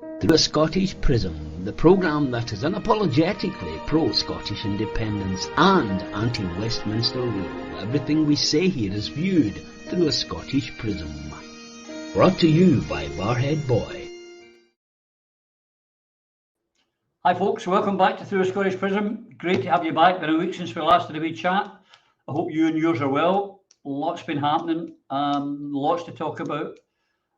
Through a Scottish Prism, the programme that is unapologetically pro-Scottish independence and anti-Westminster rule. Everything we say here is viewed through a Scottish Prism. Brought to you by Barhead Boy. Hi folks, welcome back to Through a Scottish Prism. Great to have you back. Been a week since we last had a wee chat. I hope you and yours are well. Lots been happening, lots to talk about.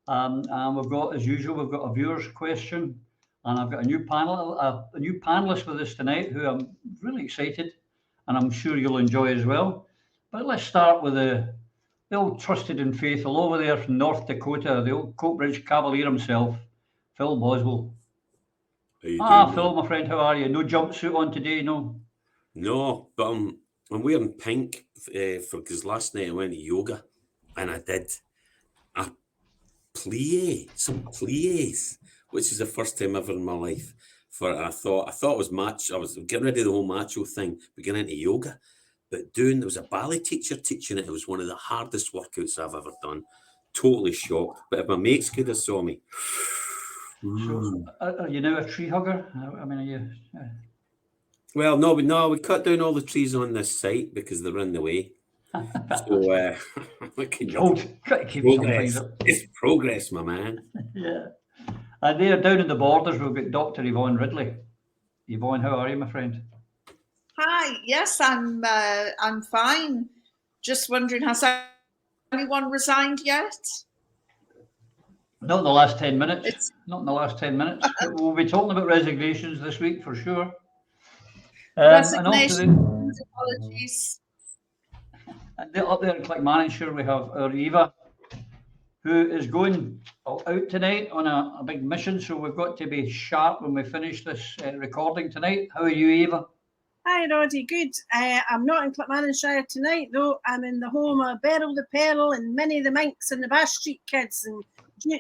And we've got, as usual, we've got a viewer's question, and I've got a new panelist with us tonight who I'm really excited, and I'm sure you'll enjoy as well. But let's start with the old trusted and faithful over there from North Dakota, the old Coatbridge Cavalier himself, Phil Boswell. Phil, my friend, how are you? No jumpsuit on today, no? No, but I'm wearing pink because last night I went to yoga and I did a some plies, which is the first time ever in my life. I thought it was match. I was getting rid of the whole macho thing, beginning into yoga, but there was a ballet teacher teaching it. It was one of the hardest workouts I've ever done. Totally shocked. But if my mates could have saw me. So, are you now a tree hugger? I mean, are you? Well, no, we cut down all the trees on this site because they're in the way. So, what can you do? Progress. It's progress, my man. Yeah. There, down in the borders, we've got Dr. Yvonne Ridley. Yvonne, how are you, my friend? Hi. Yes, I'm fine. Just wondering, has anyone resigned yet? Not in the last 10 minutes. Not in the last 10 minutes. We'll be talking about resignations this week for sure. Resignations, apologies. Up there in Clackmannanshire, we have our Eva, who is going out tonight on a big mission. So we've got to be sharp when we finish this recording tonight. How are you, Eva? Hi, Roddy. Good. I'm not in Clackmannanshire tonight, though. I'm in the home of Beryl the Pearl and Minnie the Minx and the Bash Street Kids and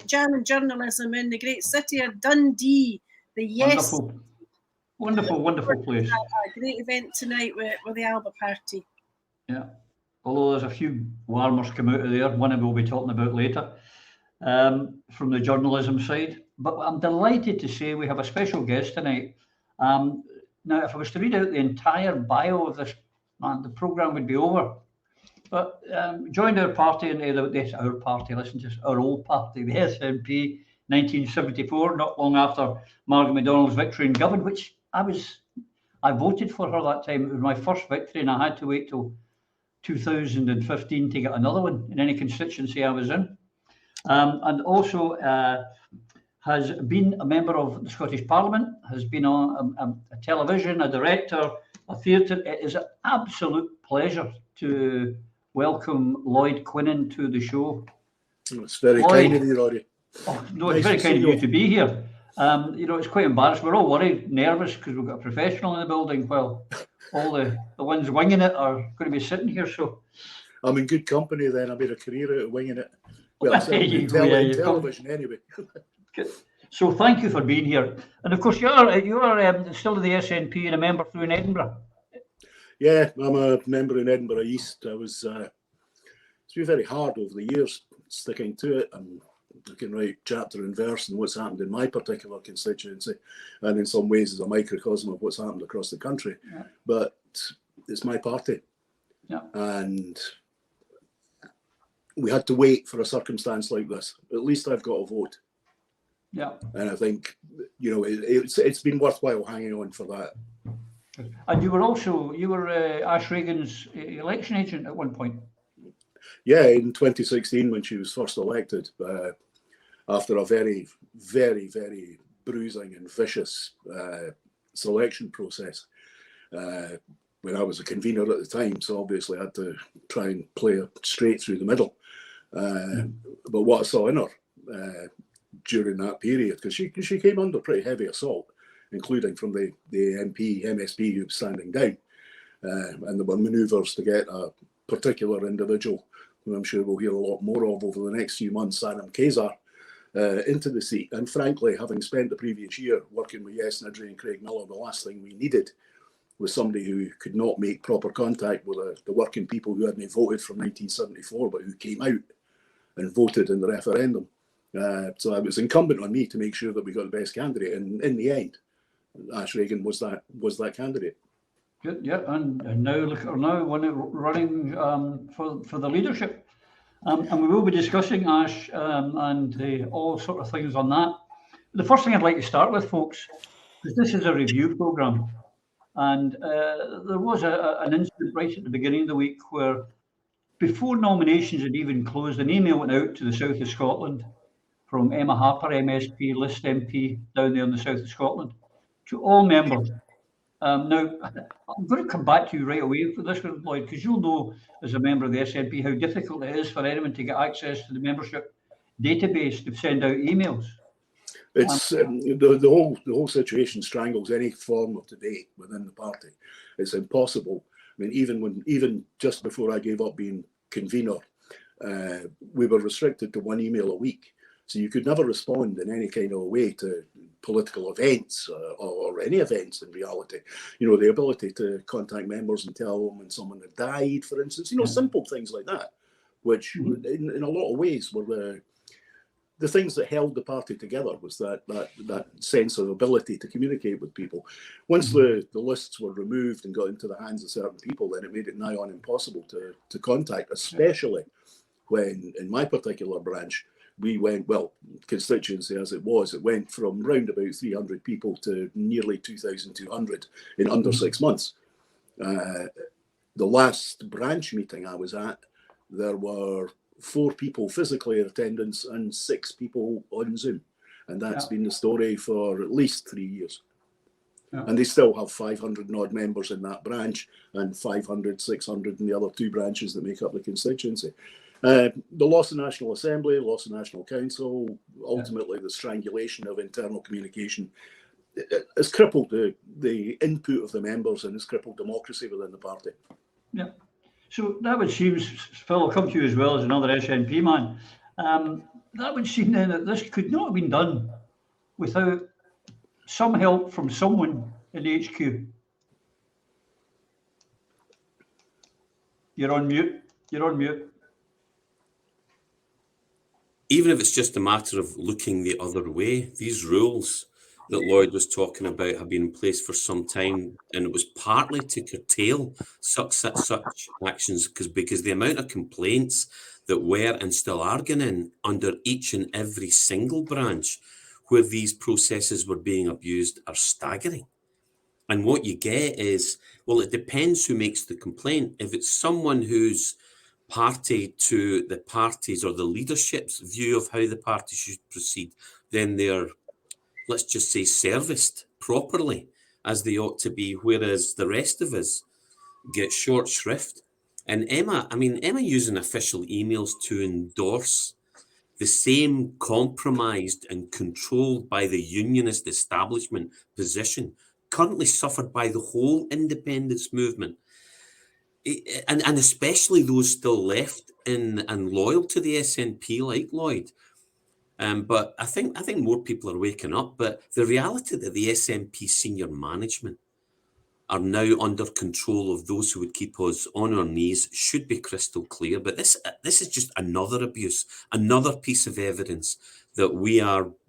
German journalism in the great city of Dundee. Wonderful place. A great event tonight with the Alba Party. Yeah. Although there's a few warmers come out of there, one of them we'll be talking about later, from the journalism side. But I'm delighted to say we have a special guest tonight. Now, if I was to read out the entire bio of this man, the programme would be over. But joined our party, our party, listen to this, our old party, the SNP, 1974, not long after Margaret MacDonald's victory in Govan, which I voted for her that time. It was my first victory, and I had to wait till 2015 to get another one in any constituency I was in. And also has been a member of the Scottish Parliament, has been on a television, a director, a theatre. It is an absolute pleasure to welcome Lloyd Quinan to the show. It's very kind of you, Roddy. Oh, no, it's very kind of you to be here. It's quite embarrassing. We're all worried, nervous, because we've got a professional in the building while all the ones winging it are going to be sitting here. So I'm in good company then. I made a career out of winging it. Well, television anyway. So thank you for being here. And of course, you are still in the SNP and a member through in Edinburgh. Yeah, I'm a member in Edinburgh East. It's been very hard over the years sticking to it, and I can write chapter and verse on what's happened in my particular constituency, and in some ways is a microcosm of what's happened across the country. Yeah. But it's my party. Yeah. And we had to wait for a circumstance like this. At least I've got a vote. Yeah. And I think, it's been worthwhile hanging on for that. And you were Ash Regan's election agent at one point. Yeah, in 2016 when she was first elected, after a very, very, very bruising and vicious selection process. When I was a convener at the time, so obviously I had to try and play straight through the middle. But what I saw in her during that period, because she came under pretty heavy assault, including from the MP, MSP who was standing down. And there were manoeuvres to get a particular individual, who I'm sure we'll hear a lot more of over the next few months, Sanam Kazar, into the seat. And frankly, having spent the previous year working with Yes Nidri and Craig Miller, the last thing we needed was somebody who could not make proper contact with the working people who hadn't voted from 1974, but who came out and voted in the referendum. So it was incumbent on me to make sure that we got the best candidate, and in the end, Ash Regan was that candidate. Good, yeah, and now look at her now running for the leadership, and we will be discussing Ash and all sort of things on that. The first thing I'd like to start with, folks, is this is a review programme, and there was an incident right at the beginning of the week where, before nominations had even closed, an email went out to the south of Scotland from Emma Harper, MSP List MP down there in the south of Scotland, to all members. Now, I'm going to come back to you right away for this one, Lloyd, because you'll know as a member of the SNP how difficult it is for anyone to get access to the membership database to send out emails. It's the whole situation strangles any form of debate within the party. It's impossible. I mean, even just before I gave up being convener, we were restricted to one email a week. So you could never respond in any kind of way to political events or any events in reality. You know, the ability to contact members and tell them when someone had died, for instance, you know, simple things like that, which in a lot of ways were the things that held the party together, was that sense of ability to communicate with people. Once the lists were removed and got into the hands of certain people, then it made it nigh on impossible to contact, especially when in my particular branch, we went, well, constituency as it went from round about 300 people to nearly 2,200 in under 6 months. The last branch meeting I was at, there were 4 people physically in attendance and 6 people on Zoom. And that's been the story for at least 3 years. Yeah. And they still have 500 and odd members in that branch and 500, 600 in the other 2 branches that make up the constituency. The loss of National Assembly, loss of National Council, ultimately the strangulation of internal communication has crippled the input of the members and has crippled democracy within the party. Yeah. So that would seem, Phil, I'll come to you as well as another SNP man. That would seem then that this could not have been done without some help from someone in the HQ. You're on mute. You're on mute. Even if it's just a matter of looking the other way, these rules that Lloyd was talking about have been in place for some time, and it was partly to curtail such actions because the amount of complaints that were and still are going in under each and every single branch where these processes were being abused are staggering. And what you get is, well, it depends who makes the complaint. If it's someone who's party to the party's or the leadership's view of how the party should proceed, then they're, let's just say, serviced properly as they ought to be, whereas the rest of us get short shrift. And Emma using official emails to endorse the same compromised and controlled by the unionist establishment position currently suffered by the whole independence movement, and especially those still left and loyal to the SNP like Lloyd. But I think more people are waking up. But the reality that the SNP senior management are now under control of those who would keep us on our knees should be crystal clear. But this is just another abuse, another piece of evidence that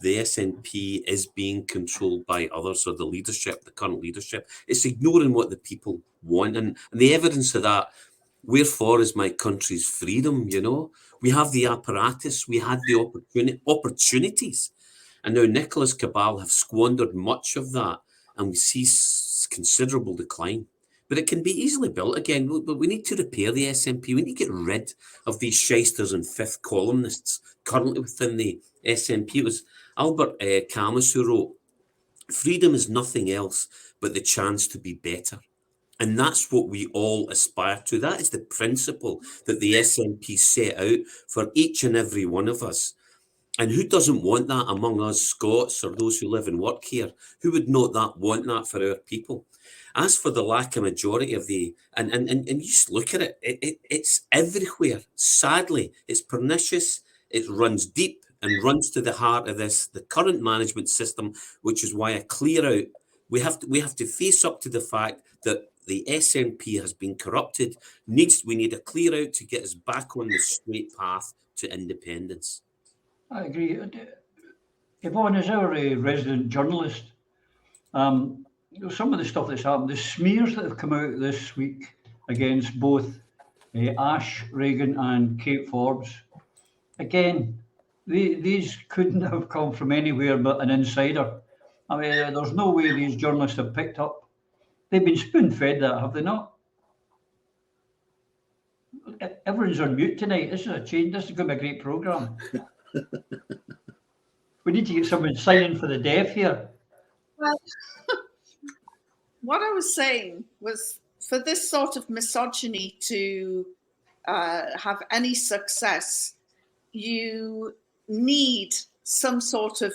the SNP is being controlled by others, or the leadership, the current leadership. It's ignoring what the people want. And the evidence of that, wherefore is my country's freedom, you know? We have the apparatus, we had the opportunities. And now Nicholas Cabal have squandered much of that, and we see considerable decline. But it can be easily built again. But we need to repair the SNP. We need to get rid of these shysters and fifth columnists currently within the SNP. It was Albert Camus who wrote, "Freedom is nothing else but the chance to be better." And that's what we all aspire to. That is the principle that the SNP set out for each and every one of us. And who doesn't want that among us Scots or those who live and work here? Who would not want that for our people? As for the lack of majority of and you just look at it, it's everywhere. Sadly, it's pernicious. It runs deep and runs to the heart of the current management system, which is why a clear out. We have to face up to the fact that the SNP has been corrupted. We need a clear out to get us back on the straight path to independence. I agree. Yvonne, as our resident journalist, some of the stuff that's happened, the smears that have come out this week against both Ash Regan and Kate Forbes, again, these couldn't have come from anywhere but an insider. I mean, there's no way these journalists have picked up. They've been spoon-fed that, have they not? Everyone's on mute tonight. This is a change. This is going to be a great programme. We need to get someone signing for the deaf here. Well, what I was saying was, for this sort of misogyny to have any success, you need some sort of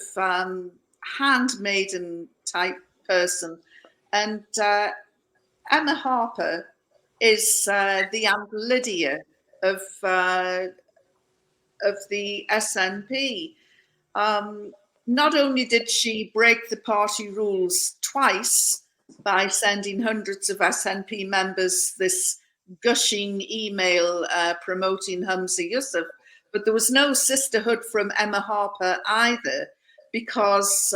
handmaiden type person. And Emma Harper is the Aunt Lydia of the SNP. Not only did she break the party rules twice by sending hundreds of SNP members this gushing email promoting Humza Yousaf, but there was no sisterhood from Emma Harper either, because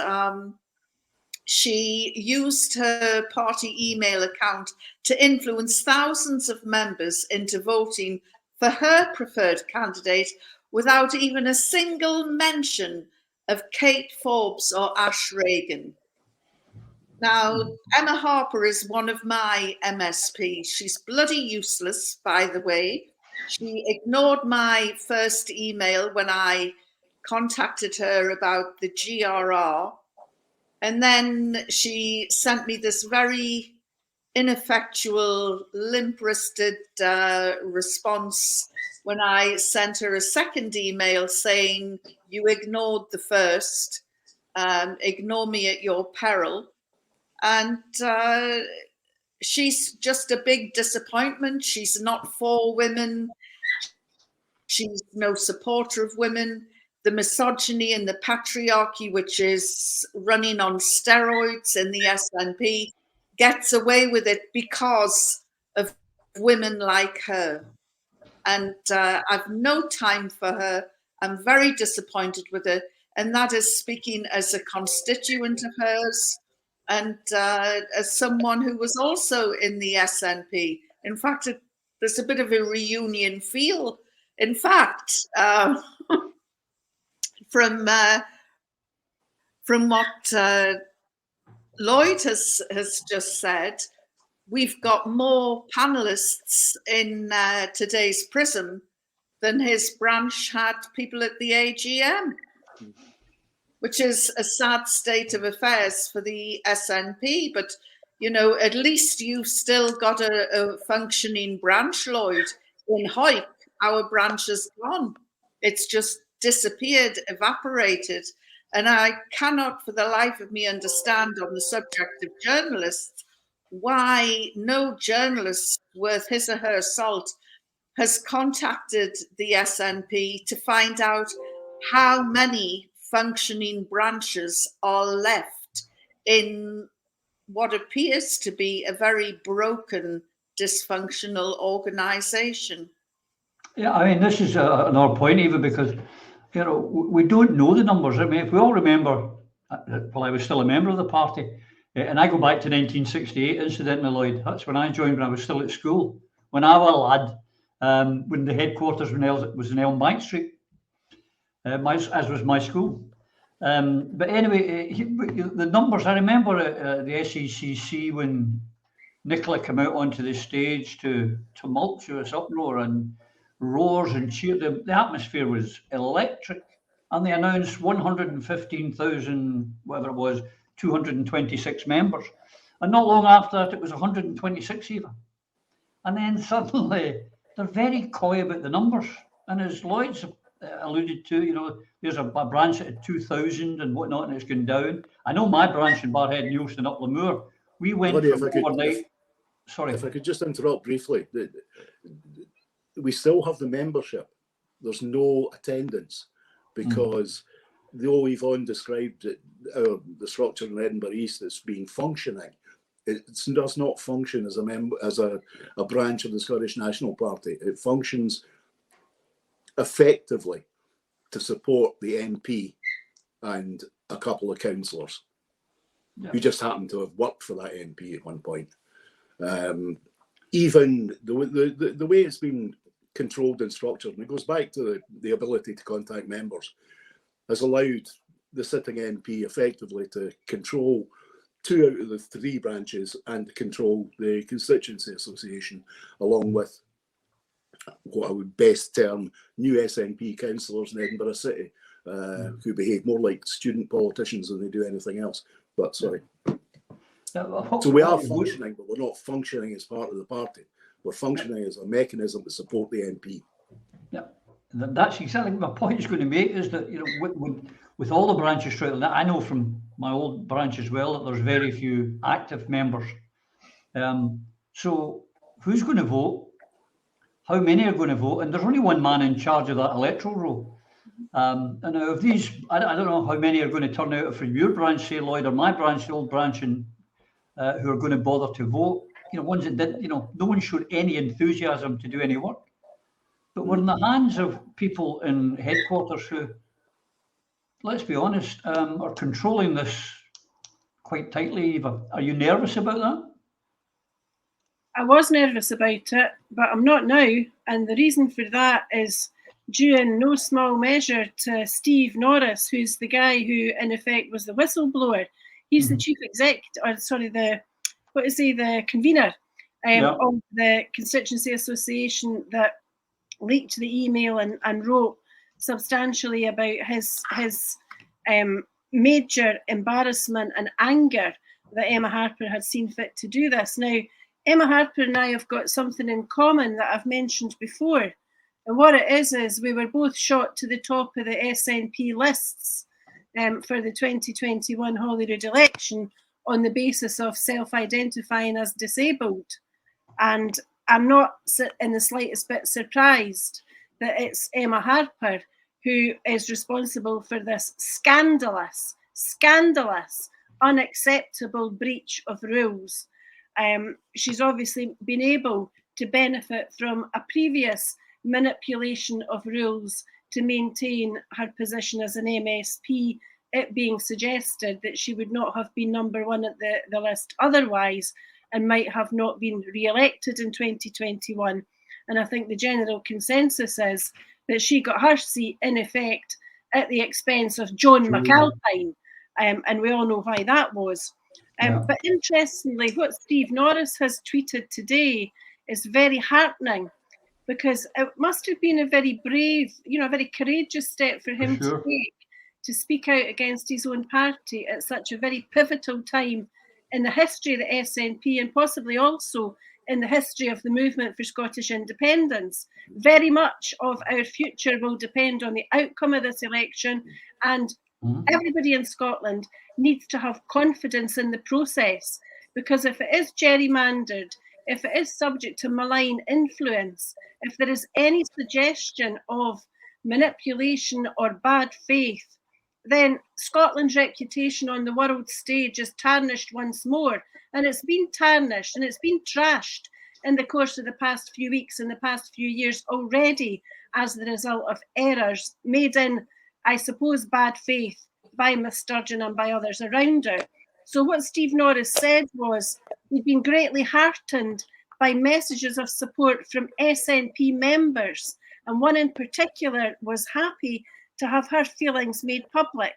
she used her party email account to influence thousands of members into voting for her preferred candidate without even a single mention of Kate Forbes or Ash Regan. Now, Emma Harper is one of my MSPs. She's bloody useless, by the way. She ignored my first email when I contacted her about the GRR. And then she sent me this very ineffectual, limp-wristed response when I sent her a second email saying, "You ignored the first, ignore me at your peril." And she's just a big disappointment. She's not for women. She's no supporter of women. The misogyny and the patriarchy, which is running on steroids in the SNP, gets away with it because of women like her. And I've no time for her. I'm very disappointed with her. And that is speaking as a constituent of hers and as someone who was also in the SNP. In fact, there's a bit of a reunion feel. In fact, from what Lloyd has just said, we've got more panelists in today's Prism than his branch had people at the AGM, which is a sad state of affairs for the SNP. But, you know, at least you've still got a functioning branch, Lloyd. In Hawick, our branch is gone. It's just disappeared, evaporated. And I cannot for the life of me understand on the subject of journalists why no journalist worth his or her salt has contacted the SNP to find out how many functioning branches are left in what appears to be a very broken, dysfunctional organisation. Yeah, I mean, this is another point, Eva, because, you know, we don't know the numbers. I mean, if we all remember, well, I was still a member of the party, and I go back to 1968, incidentally, Lloyd. That's when I joined, when I was still at school. When I was a lad, when the headquarters was in Elm Bank Street, as was my school. But anyway, the numbers, I remember the SECC when Nicola came out onto the stage to tumultuous uproar and roars and cheer. The atmosphere was electric, and they announced 115,000, whatever it was, 226 members. And not long after that, it was 126 even. And then suddenly, they're very coy about the numbers. And as Lloyd's alluded to, you know, there's a branch at 2,000 and whatnot, and it's gone down. I know my branch in Barhead, Neilston, up Lemoore, we went Roddy, from overnight. Sorry. If I could just interrupt briefly. We still have the membership. There's no attendance because though Yvonne described it, the structure in Edinburgh East as being functioning, it does not function as a branch of the Scottish National Party. It functions effectively to support the MP and a couple of councillors who just happened to have worked for that MP at one point. Even the way it's been controlled and structured, and it goes back to the ability to contact members, has allowed the sitting MP effectively to control 2 out of the 3 branches and control the constituency association, along with what I would best term new SNP councillors in Edinburgh City, who behave more like student politicians than they do anything else. But sorry. So we are functioning, but we're not functioning as part of the party. We're functioning as a mechanism to support the MP. Yeah, that's exactly what my point is going to make, is that, you know, with all the branches throughout, and I know from my old branch as well that there's very few active members. So who's going to vote? How many are going to vote? And there's only one man in charge of that electoral roll. And now of these, I don't know how many are going to turn out from your branch, say Lloyd, or my branch, the old branch, and who are going to bother to vote. You know, ones that did, you know, no one showed any enthusiasm to do any work. But we're in the hands of people in headquarters who, let's be honest, are controlling this quite tightly. Eva, are you nervous about that? I was nervous about it, but I'm not now. And the reason for that is due in no small measure to Steve Norris, who's the guy who, in effect, was the whistleblower. He's the chief executive, or sorry, the convener of the Constituency Association that leaked the email and wrote substantially about his major embarrassment and anger that Emma Harper had seen fit to do this. Now, Emma Harper and I have got something in common that I've mentioned before. And what it is we were both shot to the top of the SNP lists for the 2021 Holyrood election on the basis of self-identifying as disabled. And I'm not in the slightest bit surprised that it's Emma Harper who is responsible for this scandalous, unacceptable breach of rules. She's obviously been able to benefit from a previous manipulation of rules to maintain her position as an MSP, it being suggested that she would not have been number 1 at the list otherwise and might have not been re-elected in 2021. And I think the general consensus is that she got her seat in effect at the expense of John McAlpine. And we all know why that was. But interestingly, what Steve Norris has tweeted today is very heartening, because it must have been a very brave, a very courageous step for him to take, to speak out against his own party at such a very pivotal time in the history of the SNP and possibly also in the history of the movement for Scottish independence. Very much of our future will depend on the outcome of this election, and everybody in Scotland needs to have confidence in the process, because if it is gerrymandered, if it is subject to malign influence, if there is any suggestion of manipulation or bad faith, then Scotland's reputation on the world stage is tarnished once more. And it's been tarnished and it's been trashed in the course of the past few weeks and the past few years already as the result of errors made in, I suppose, bad faith by Miss Sturgeon and by others around her. So what Steve Norris said was he'd been greatly heartened by messages of support from SNP members, and one in particular was happy to have her feelings made public.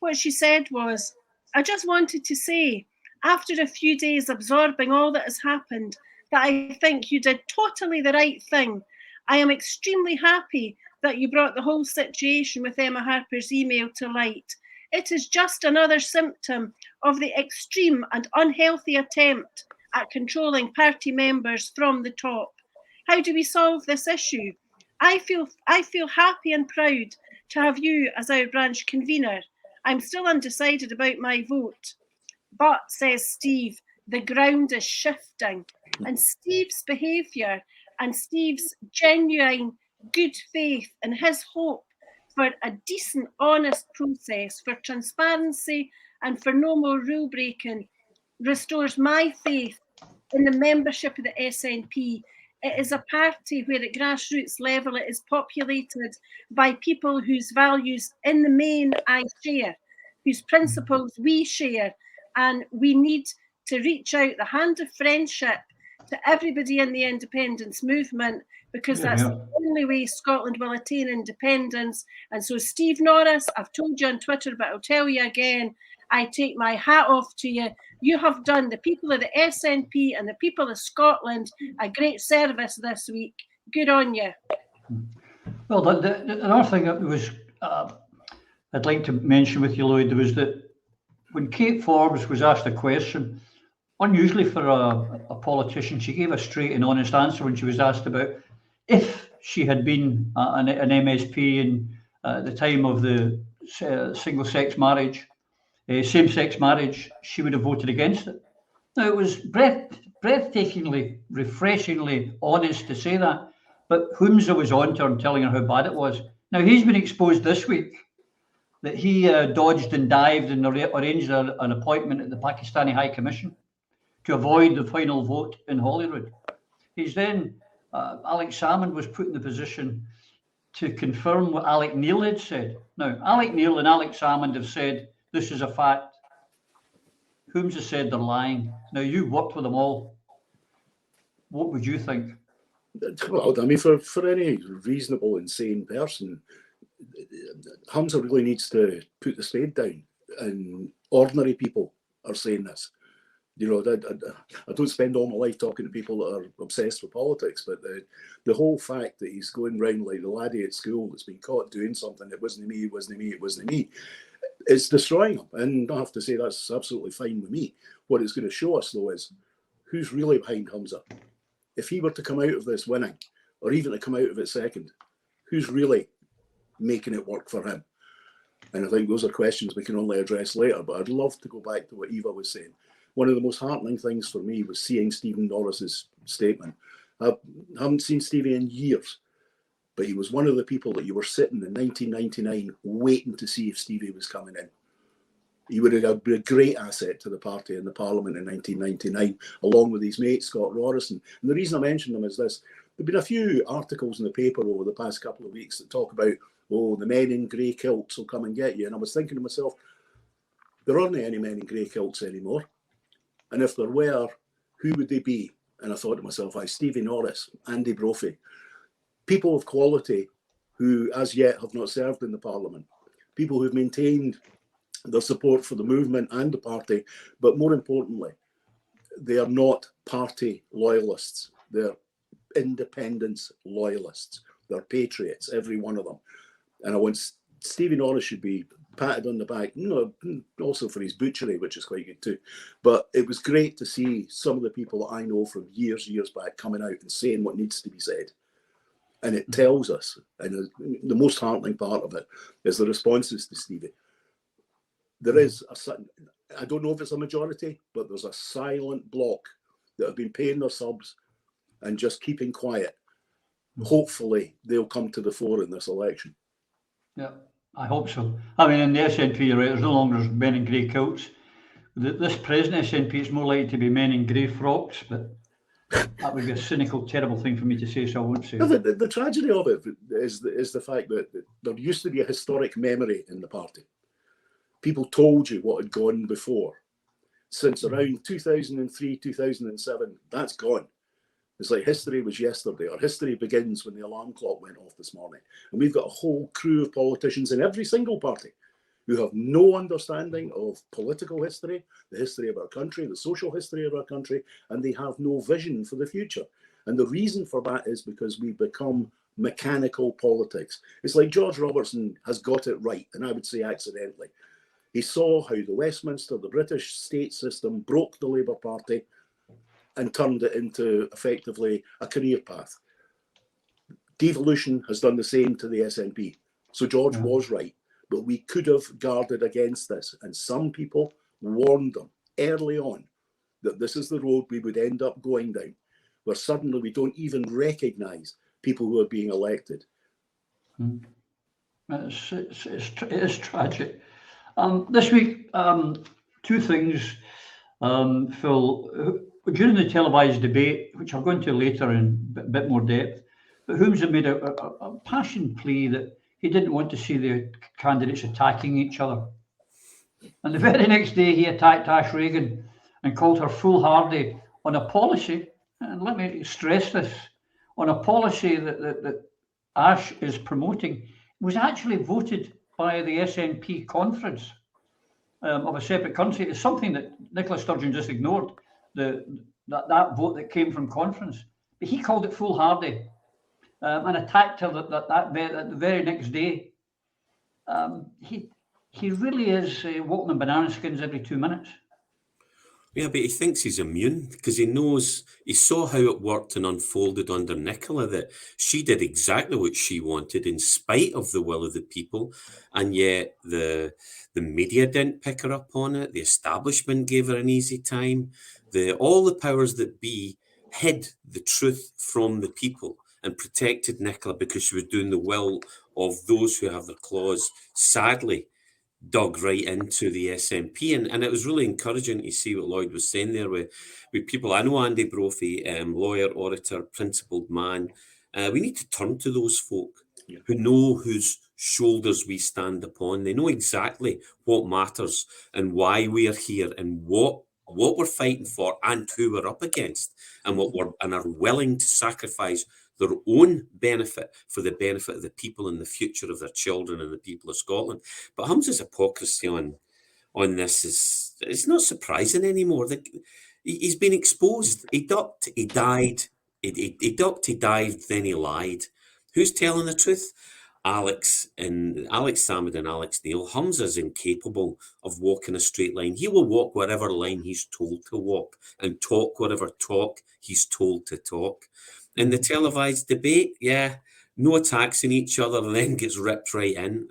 What she said was, "I just wanted to say, after a few days absorbing all that has happened, that I think you did totally the right thing. I am extremely happy that you brought the whole situation with Emma Harper's email to light. It is just another symptom of the extreme and unhealthy attempt at controlling party members from the top. How do we solve this issue? I feel happy and proud to have you as our branch convener. I'm still undecided about my vote. But," says Steve, "the ground is shifting." And Steve's behaviour and Steve's genuine good faith and his hope for a decent, honest process, for transparency and for no more rule breaking, restores my faith in the membership of the SNP It is a party where at grassroots level it is populated by people whose values in the main I share, whose principles we share, and we need to reach out the hand of friendship to everybody in the independence movement, because that's the only way Scotland will attain independence. And so, Steve Norris, I've told you on Twitter, but I'll tell you again, I take my hat off to you. You have done the people of the SNP and the people of Scotland a great service this week. Good on you. Well, another thing that was I'd like to mention with you, Lloyd, was that when Kate Forbes was asked a question, unusually for a politician, she gave a straight and honest answer when she was asked about if she had been an MSP in the time of the single-sex marriage, same-sex marriage, she would have voted against it. Now, it was breathtakingly, refreshingly honest to say that, but Humza was on to her and telling her how bad it was. Now, he's been exposed this week that he dodged and dived and arranged an appointment at the Pakistani High Commission to avoid the final vote in Holyrood. He's then, Alex Salmond was put in the position to confirm what Alec Neil had said. Now, Alec Neil and Alex Salmond have said this is a fact. Humza said they're lying. Now, you worked with them all. What would you think? Well, I mean, for any reasonable, insane person, Humza really needs to put the spade down. And ordinary people are saying this. You know, I don't spend all my life talking to people that are obsessed with politics, but the whole fact that he's going round like the laddie at school that's been caught doing something, it wasn't me, it wasn't me, it wasn't me, it's destroying him. And I have to say that's absolutely fine with me. What it's going to show us, though, is who's really behind Humza. If he were to come out of this winning, or even to come out of it second, who's really making it work for him? And I think those are questions we can only address later, but I'd love to go back to what Eva was saying. One of the most heartening things for me was seeing Stephen Norris's statement. I haven't seen Stevie in years, but he was one of the people that you were sitting in 1999 waiting to see if Stevie was coming in. He would have been a great asset to the party in the Parliament in 1999, along with his mate, Scott Rorison. And the reason I mention them is this. There have been a few articles in the paper over the past couple of weeks that talk about, oh, the men in grey kilts will come and get you. And I was thinking to myself, there aren't any men in grey kilts anymore. And if there were, who would they be? And I thought to myself, Stevie Norris, Andy Brophy, people of quality who as yet have not served in the Parliament, people who've maintained their support for the movement and the party, but more importantly, they are not party loyalists. They're independence loyalists. They're patriots, every one of them. And I want Stevie Norris should be patted on the back, also for his butchery, which is quite good too. But it was great to see some of the people that I know from years back coming out and saying what needs to be said. And it tells us, and the most heartening part of it is the responses to Stevie. There is I don't know if it's a majority, but there's a silent bloc that have been paying their subs and just keeping quiet. Hopefully they'll come to the fore in this election. Yeah, I hope so. I mean, in the SNP, you're right, there's no longer men in grey kilts. This present SNP is more likely to be men in grey frocks, but that would be a cynical, terrible thing for me to say, so I won't say it. The tragedy of it is the fact that there used to be a historic memory in the party. People told you what had gone before. Since around 2003, 2007, that's gone. It's like history was yesterday, or history begins when the alarm clock went off this morning. And we've got a whole crew of politicians in every single party who have no understanding of political history, the history of our country, the social history of our country, and they have no vision for the future. And the reason for that is because we become mechanical politics. It's like George Robertson has got it right, and I would say accidentally. He saw how the Westminster, the British state system, broke the Labour Party and turned it into effectively a career path. Devolution has done the same to the SNP. So George was right, but we could have guarded against this. And some people warned them early on that this is the road we would end up going down, where suddenly we don't even recognise people who are being elected. It is tragic. This week, two things, Phil. during the televised debate, which I'll go into later in a bit more depth, but Humza made a passionate plea that he didn't want to see the candidates attacking each other. And the very next day, he attacked Ash Regan and called her foolhardy on a policy, and let me stress this, on a policy that Ash is promoting, was actually voted by the SNP conference of a separate country. It's something that Nicola Sturgeon just ignored, that vote that came from conference. But he called it foolhardy and attacked her the very next day. He really is walking on banana skins every 2 minutes. Yeah, but he thinks he's immune because he saw how it worked and unfolded under Nicola, that she did exactly what she wanted in spite of the will of the people. And yet the media didn't pick her up on it. The establishment gave her an easy time. All the powers that be hid the truth from the people and protected Nicola because she was doing the will of those who have their claws, sadly, dug right into the SNP. And it was really encouraging to see what Lloyd was saying there with people. I know Andy Brophy, lawyer, orator, principled man. We need to turn to those folk who know whose shoulders we stand upon. They know exactly what matters and why we are here and what we're fighting for and who we're up against and and are willing to sacrifice their own benefit for the benefit of the people and the future of their children and the people of Scotland. But Humza's hypocrisy on this it's not surprising anymore. He's been exposed. He ducked, he died. He ducked, he dived, then he lied. Who's telling the truth? Alex Salmond and Alex Neil. Humza's incapable of walking a straight line. He will walk whatever line he's told to walk and talk whatever talk he's told to talk. In the televised debate, no attacks on each other and then gets ripped right in.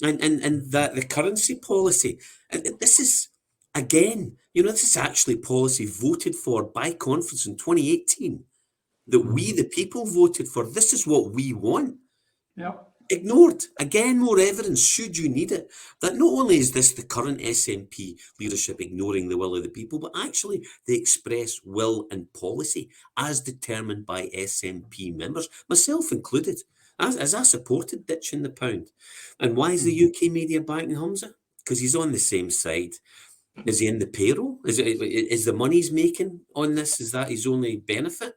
And that the currency policy, and this is, again, this is actually policy voted for by conference in 2018 that we, the people, voted for. This is what we want. Yeah. Ignored. Again, more evidence, should you need it, that not only is this the current SNP leadership ignoring the will of the people, but actually they express will and policy as determined by SNP members, myself included, as I supported ditching the pound. And why is the UK media backing Humza? Because he's on the same side. Is he in the payroll? Is the money he's making on this, is that his only benefit?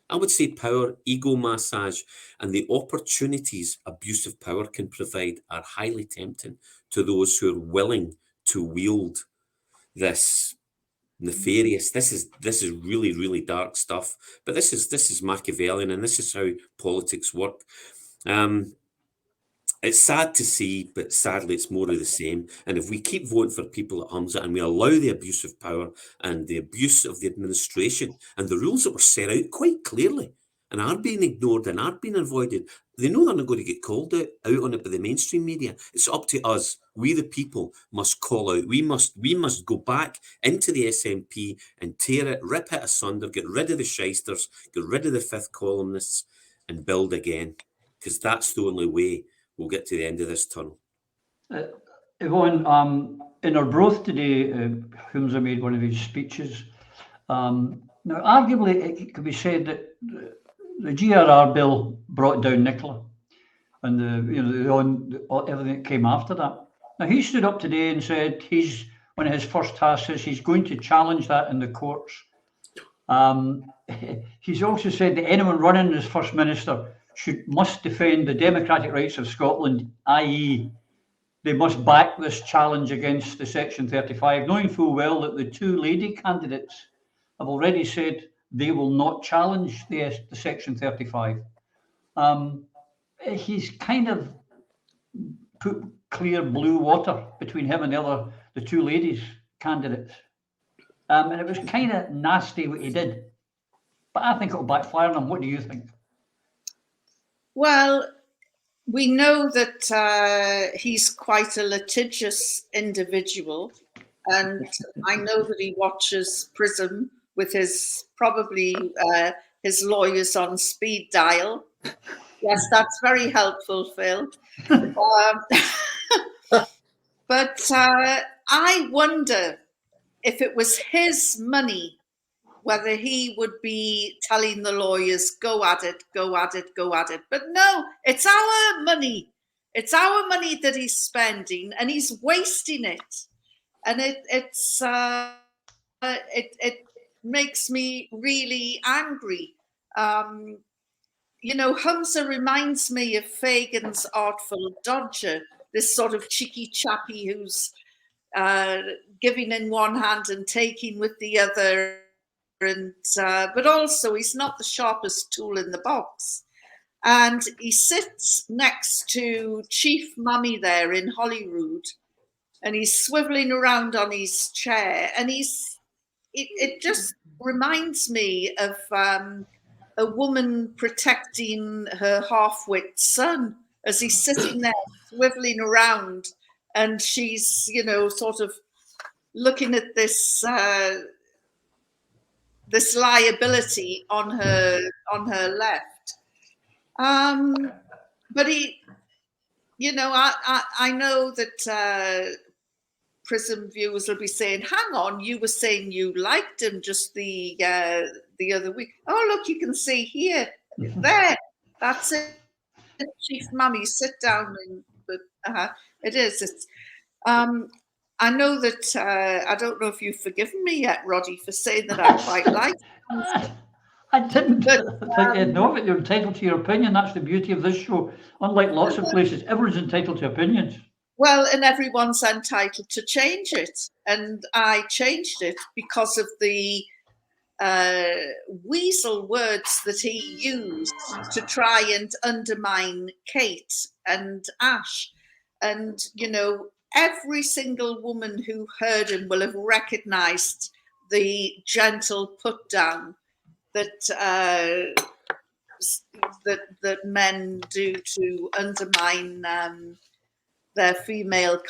I would say power, ego massage, and the opportunities abusive power can provide are highly tempting to those who are willing to wield this nefarious. This is really, really dark stuff. But this is Machiavellian, and this is how politics work. It's sad to see, but sadly it's more of the same. And if we keep voting for people at Humza and we allow the abuse of power and the abuse of the administration and the rules that were set out quite clearly and are being ignored and are being avoided, they know they're not going to get called out on it by the mainstream media. It's up to us. We, the people, must call out. We must go back into the SNP and tear it, rip it asunder, get rid of the shysters, get rid of the fifth columnists and build again. Because that's the only way we'll get to the end of this tunnel. Yvonne, in our broth today, Humza made one of his speeches. Now, arguably, it could be said that the GRR bill brought down Nicola and everything that came after that. Now, he stood up today and said one of his first tasks is he's going to challenge that in the courts. He's also said that anyone running as First Minister must defend the democratic rights of Scotland, i.e. they must back this challenge against the Section 35, knowing full well that the two lady candidates have already said they will not challenge the Section 35. He's kind of put clear blue water between him and the two ladies candidates. And it was kind of nasty what he did. But I think it'll backfire on him. What do you think? Well, we know that he's quite a litigious individual, and I know that he watches Prism with his lawyers on speed dial. Yes, that's very helpful, Phil. But I wonder if it was his money whether he would be telling the lawyers, go at it, go at it, go at it. But no, it's our money. It's our money that he's spending, and he's wasting it. And it makes me really angry. You know, Humza reminds me of Fagan's Artful Dodger, this sort of cheeky chappy who's giving in one hand and taking with the other. And but also he's not the sharpest tool in the box. And he sits next to Chief Mummy there in Holyrood, and he's swiveling around on his chair, and it just reminds me of a woman protecting her half-wit son as he's sitting there swiveling around, and she's, you know, sort of looking at this this liability on her left. But he, you know, I know that Prism viewers will be saying, hang on, you were saying you liked him just the other week. Oh, look, you can see here, there, that's it. Chief Mummy, sit down. But it is. It's. I know that I don't know if you've forgiven me yet, Roddy, for saying that I quite like him. I didn't think you'd know it. You're entitled to your opinion. That's the beauty of this show. Unlike lots of places, everyone's entitled to opinions. Well, and everyone's entitled to change it. And I changed it because of the weasel words that he used to try and undermine Kate and Ash. And, you know, every single woman who heard him will have recognised the gentle put down that that men do to undermine their female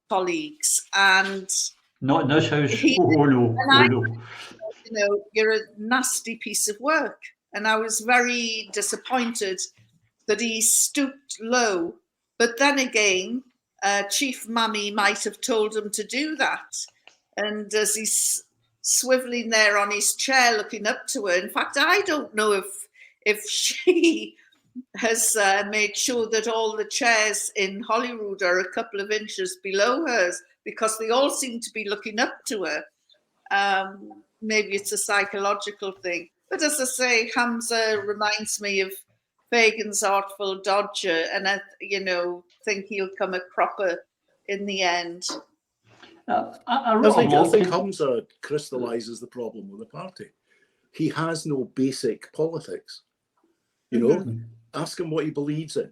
colleagues. And not in this house. No. You know, you're a nasty piece of work. And I was very disappointed that he stooped low. But then again, Chief Mummy might have told him to do that. And as he's swiveling there on his chair looking up to her, in fact, I don't know if she has made sure that all the chairs in Holyrood are a couple of inches below hers, because they all seem to be looking up to her. Maybe it's a psychological thing. But as I say, Humza reminds me of Fagan's Artful Dodger, and I, you know, think he'll come a cropper in the end. I think Humza crystallises the problem with the party. He has no basic politics. You know, ask him what he believes in.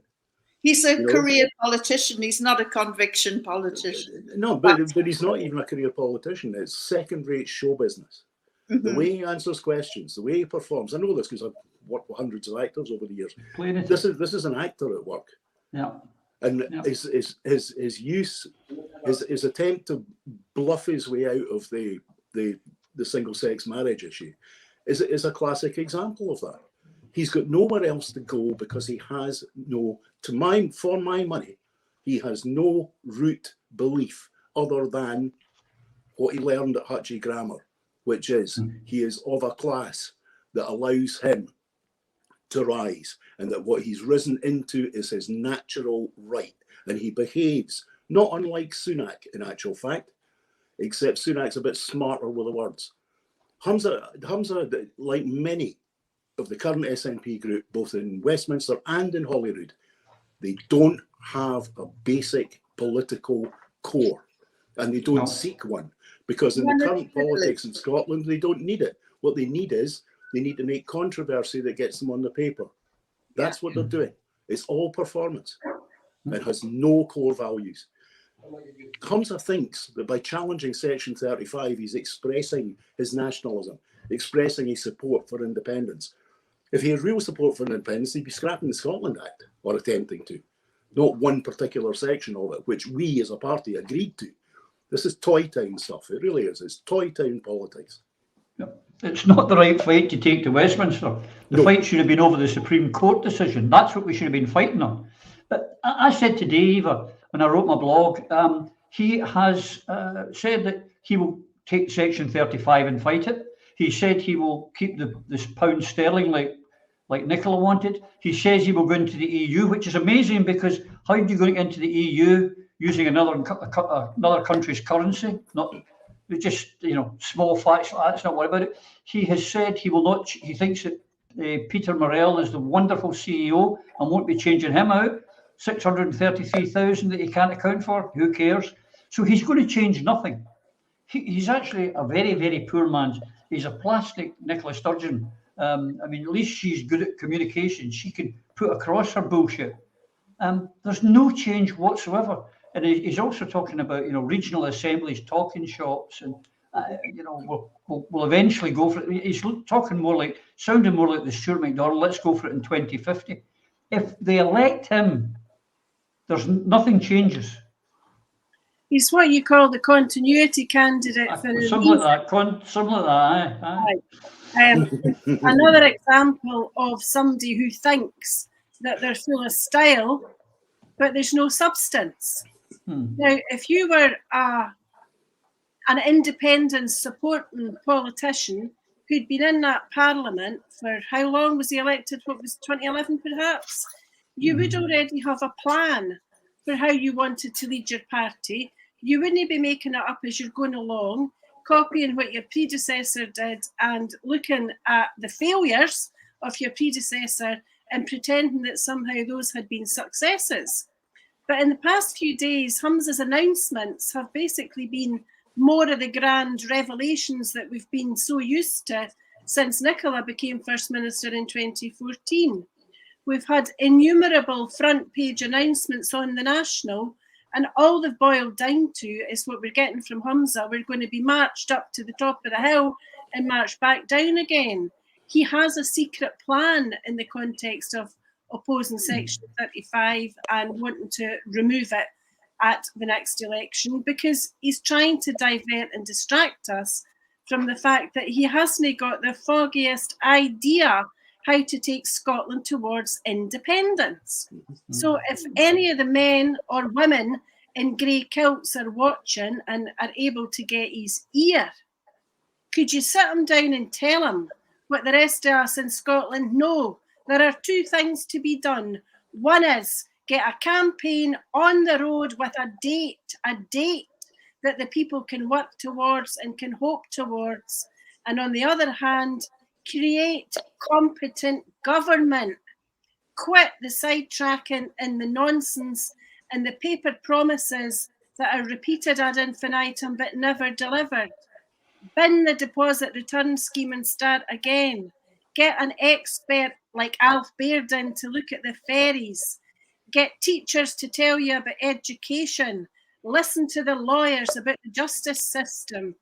He's a career politician. He's not a conviction politician. No, but he's not even a career politician. It's second-rate show business. The way he answers questions, the way he performs. I know this because I've worked with hundreds of actors over the years. This is an actor at work. Yeah. And his attempt to bluff his way out of the single-sex marriage issue is a classic example of that. He's got nowhere else to go because he has for my money, he has no root belief other than what he learned at Hutchie Grammar, which is he is of a class that allows him to rise, and that what he's risen into is his natural right. And he behaves not unlike Sunak in actual fact, except Sunak's a bit smarter with the words. Humza, like many of the current SNP group, both in Westminster and in Holyrood, they don't have a basic political core, and they don't seek one, because in the current politics in Scotland, they don't need it. What they need is they need to make controversy that gets them on the paper. That's what they're doing. It's all performance. It has no core values. Humza thinks that by challenging Section 35, he's expressing his nationalism, expressing his support for independence. If he had real support for independence, he'd be scrapping the Scotland Act, or attempting to, not one particular section of it, which we as a party agreed to. This is Toy Town stuff. It really is. It's Toy Town politics. It's not the right fight to take to Westminster. The fight should have been over the Supreme Court decision. That's what we should have been fighting on. But I said today, Eva, when I wrote my blog, he has said that he will take Section 35 and fight it. He said he will keep this pound sterling like Nicola wanted. He says he will go into the EU, which is amazing, because how do you go into the EU using another country's currency? Not just, small facts like that's not worry about it. He has said he will not. He thinks that Peter Morrell is the wonderful CEO and won't be changing him out. 633,000 that he can't account for. Who cares? So he's going to change nothing. He's actually a very, very poor man. He's a plastic Nicola Sturgeon. I mean, at least she's good at communication. She can put across her bullshit. There's no change whatsoever. And he's also talking about, regional assemblies, talking shops, and, we'll eventually go for it. He's sounding more like the Stuart McDonald, let's go for it in 2050. If they elect him, nothing changes. He's what you call the continuity candidate for something like that. Aye. Another example of somebody who thinks that they're full of style, but there's no substance. Now, if you were an independent supporting politician who'd been in that parliament for how long was he elected? What was 2011 perhaps? You would already have a plan for how you wanted to lead your party. You wouldn't be making it up as you're going along, copying what your predecessor did and looking at the failures of your predecessor and pretending that somehow those had been successes. But in the past few days, Humza's announcements have basically been more of the grand revelations that we've been so used to since Nicola became First Minister in 2014. We've had innumerable front page announcements on the National, and all they've boiled down to is what we're getting from Humza. We're going to be marched up to the top of the hill and marched back down again. He has a secret plan in the context of opposing Section 35 and wanting to remove it at the next election, because he's trying to divert and distract us from the fact that he hasn't got the foggiest idea how to take Scotland towards independence. So if any of the men or women in grey kilts are watching and are able to get his ear, could you sit him down and tell him what the rest of us in Scotland know? There are two things to be done. One is get a campaign on the road with a date that the people can work towards and can hope towards. And on the other hand, create competent government. Quit the sidetracking and the nonsense and the paper promises that are repeated ad infinitum but never delivered. Bin the deposit return scheme and start again. Get an expert like Alf Bearden to look at the ferries. Get teachers to tell you about education. Listen to the lawyers about the justice system.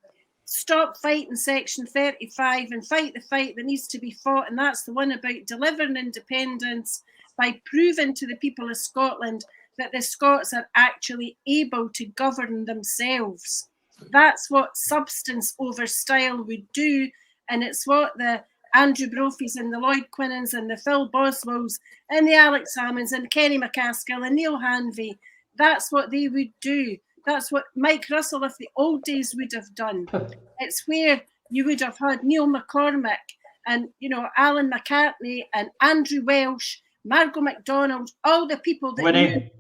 Stop fighting Section 35 and fight the fight that needs to be fought, and that's the one about delivering independence by proving to the people of Scotland that the Scots are actually able to govern themselves. That's what substance over style would do, and it's what the Andrew Brophies and the Lloyd Quinans and the Phil Boswells and the Alex Salmons and Kenny McCaskill and Neil Hanvey, that's what they would do. That's what Mike Russell of the old days would have done. It's where you would have had Neil McCormick and, Alan McCartney and Andrew Welsh, Margot MacDonald, all the people that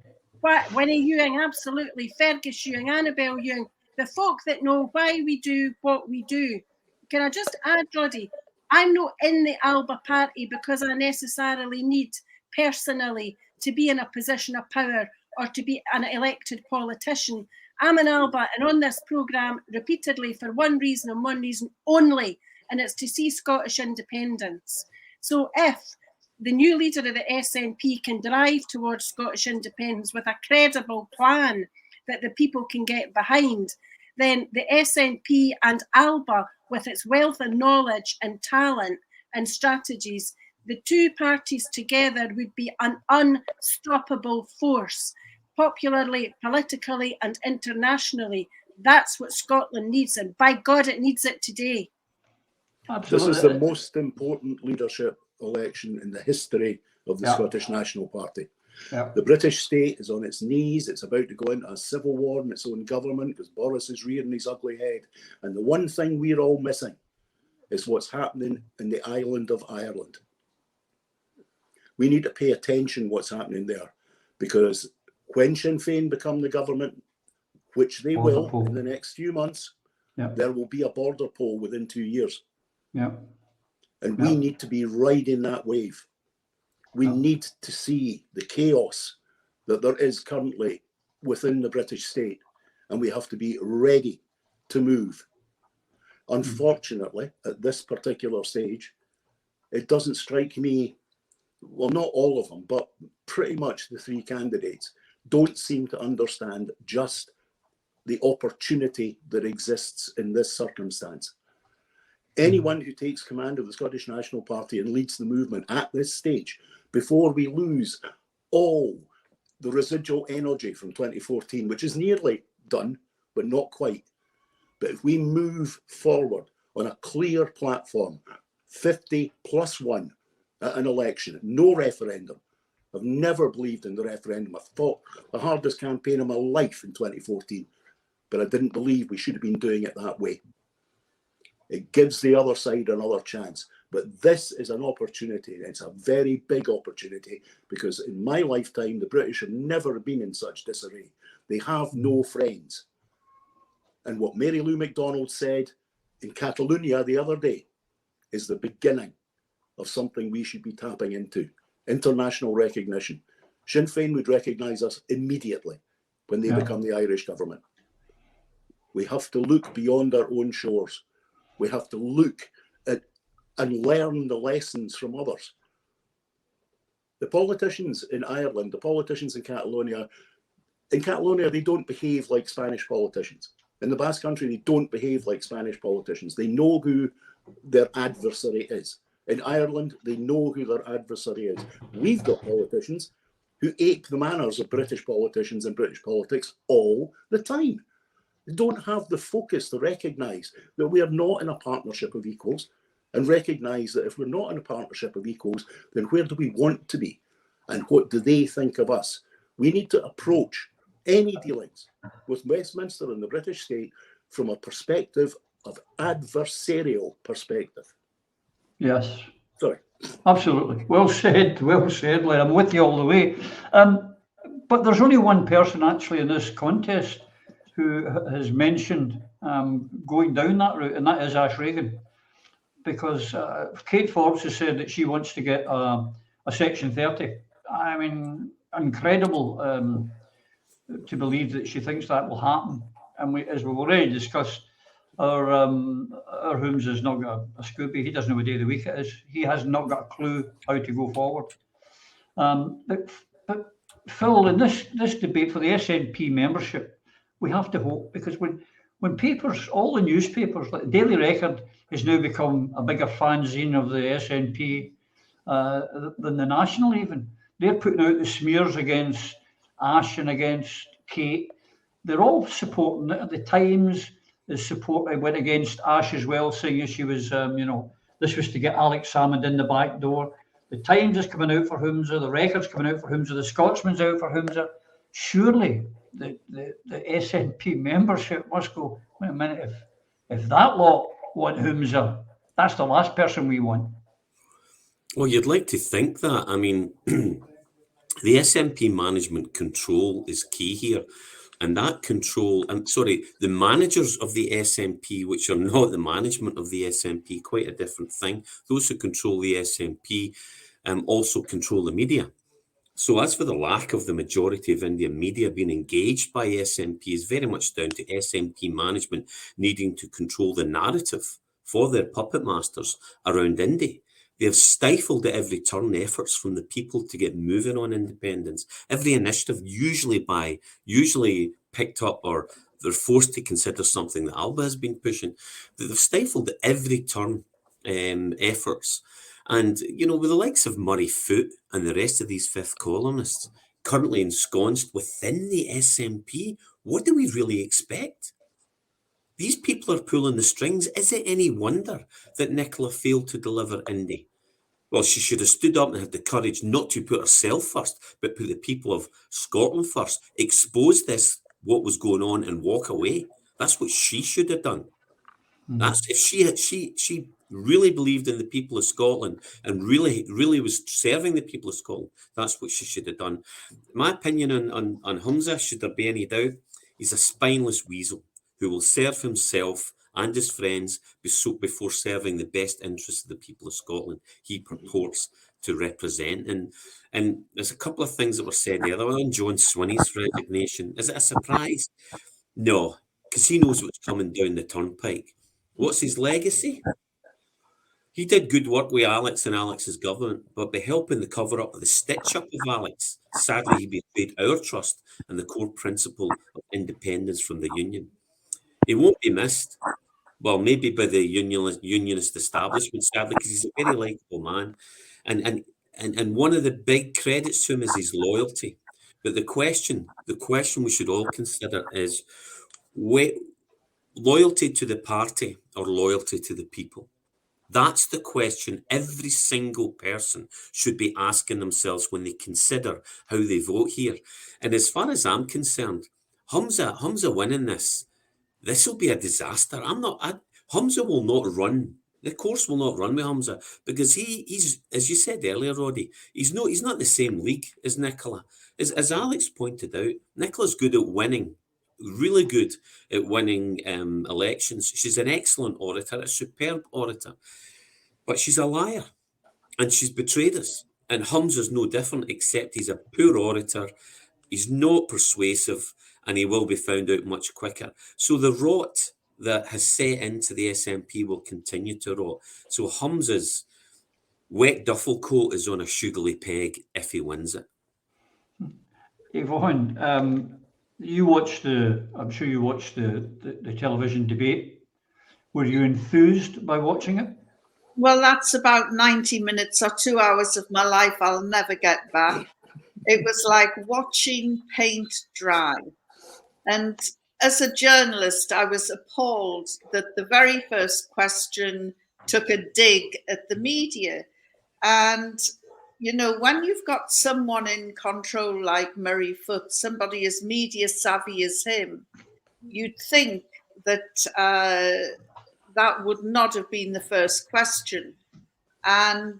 Winnie Ewing, absolutely, Fergus Ewing, Annabelle Ewing, the folk that know why we do what we do. Can I just add, Roddy, I'm not in the Alba party because I necessarily need personally to be in a position of power or to be an elected politician. I'm in Alba and on this programme repeatedly for one reason and one reason only, and it's to see Scottish independence. So if the new leader of the SNP can drive towards Scottish independence with a credible plan that the people can get behind, then the SNP and Alba, with its wealth and knowledge and talent and strategies, the two parties together would be an unstoppable force, popularly, politically, and internationally. That's what Scotland needs, and by God, it needs it today. Absolutely. This is the most important leadership election in the history of the Scottish National Party. Yeah. The British state is on its knees. It's about to go into a civil war in its own government because Boris is rearing his ugly head. And the one thing we're all missing is what's happening in the island of Ireland. We need to pay attention what's happening there, because when Sinn Féin become the government, which they will in the next few months, there will be a border poll within 2 years. And we need to be riding that wave. We need to see the chaos that there is currently within the British state, and we have to be ready to move. Unfortunately, at this particular stage, it doesn't strike me, well, not all of them, but pretty much the three candidates don't seem to understand just the opportunity that exists in this circumstance. Anyone who takes command of the Scottish National Party and leads the movement at this stage, before we lose all the residual energy from 2014, which is nearly done, but not quite. But if we move forward on a clear platform, 50+1 at an election, no referendum. I've never believed in the referendum. I fought the hardest campaign of my life in 2014, but I didn't believe we should have been doing it that way. It gives the other side another chance. But this is an opportunity, and it's a very big opportunity, because in my lifetime, the British have never been in such disarray. They have no friends. And what Mary Lou McDonald said in Catalonia the other day is the beginning of something we should be tapping into. International recognition. Sinn Féin would recognise us immediately when they become the Irish government. We have to look beyond our own shores. We have to look at and learn the lessons from others. The politicians in Ireland, the politicians in Catalonia, they don't behave like Spanish politicians. In the Basque Country, they don't behave like Spanish politicians. They know who their adversary is. In Ireland, they know who their adversary is. We've got politicians who ape the manners of British politicians and British politics all the time. They don't have the focus to recognise that we are not in a partnership of equals, and recognise that if we're not in a partnership of equals, then where do we want to be? And what do they think of us? We need to approach any dealings with Westminster and the British state from a perspective of adversarial perspective. Yes. Sorry. Absolutely. Well said, Lloyd. I'm with you all the way. But there's only one person actually in this contest who has mentioned going down that route, and that is Ash Regan. Because Kate Forbes has said that she wants to get a Section 30. I mean, incredible to believe that she thinks that will happen. And as we've already discussed, our Holmes has not got a Scooby. He doesn't know what day of the week it is. He has not got a clue how to go forward. But Phil, in this debate for the SNP membership, we have to hope, because when papers, all the newspapers, like the Daily Record, has now become a bigger fanzine of the SNP than the National even. They're putting out the smears against Ash and against Kate. They're all supporting it. The Times is supporting, went against Ash as well, saying that she was, this was to get Alex Salmond in the back door. The Times is coming out for Humza. The Record's coming out for Humza. The Scotsman's out for Humza. Surely the SNP membership must go, wait a minute, if that lot want Humza, that's the last person we want. Well, you'd like to think that. I mean, the SNP management control is key here. And that control, the managers of the SNP, which are not the management of the SNP, quite a different thing. Those who control the SNP also control the media. So as for the lack of the majority of Indian media being engaged by SNP is very much down to SNP management needing to control the narrative for their puppet masters around Indy. They have stifled at every turn efforts from the people to get moving on independence. Every initiative usually picked up, or they're forced to consider something that Alba has been pushing. They've stifled at every turn efforts. And, with the likes of Murray Foote and the rest of these fifth columnists currently ensconced within the SNP, what do we really expect? These people are pulling the strings. Is it any wonder that Nicola failed to deliver Indy? Well, she should have stood up and had the courage not to put herself first, but put the people of Scotland first, expose what was going on and walk away. That's what she should have done. That's if she really believed in the people of Scotland and really was serving the people of Scotland. That's what she should have done. My opinion on Humza, should there be any doubt, he's a spineless weasel who will serve himself and his friends before serving the best interests of the people of Scotland he purports to represent. And there's a couple of things that were said the other one on John Swinney's resignation. Is it a surprise? No, because he knows what's coming down the turnpike. What's his legacy? He did good work with Alex and Alex's government, but by helping the cover-up of the stitch-up of Alex, sadly he betrayed our trust and the core principle of independence from the Union. He won't be missed. Well, maybe by the unionist establishment, sadly, because he's a very likeable man. And one of the big credits to him is his loyalty. But the question we should all consider is loyalty to the party or loyalty to the people. That's the question every single person should be asking themselves when they consider how they vote here. And as far as I'm concerned, Humza winning this will be a disaster. Humza will not run. The course will not run with Humza because he's, as you said earlier, Roddy, he's not the same league as Nicola. As Alex pointed out, Nicola's good at winning. Really good at winning elections. She's an excellent orator, a superb orator, but she's a liar and she's betrayed us. And Humza's no different, except he's a poor orator, he's not persuasive, and he will be found out much quicker. So the rot that has set into the SNP will continue to rot. So Humza's wet duffel coat is on a sugary peg if he wins it. Yvonne, I'm sure you watched the television debate. Were you enthused by watching it? Well, that's about 90 minutes or 2 hours of my life I'll never get back. It was like watching paint dry. And as a journalist, I was appalled that the very first question took a dig at the media. And you know, when you've got someone in control like Murray Foote, somebody as media savvy as him, you'd think that that would not have been the first question. And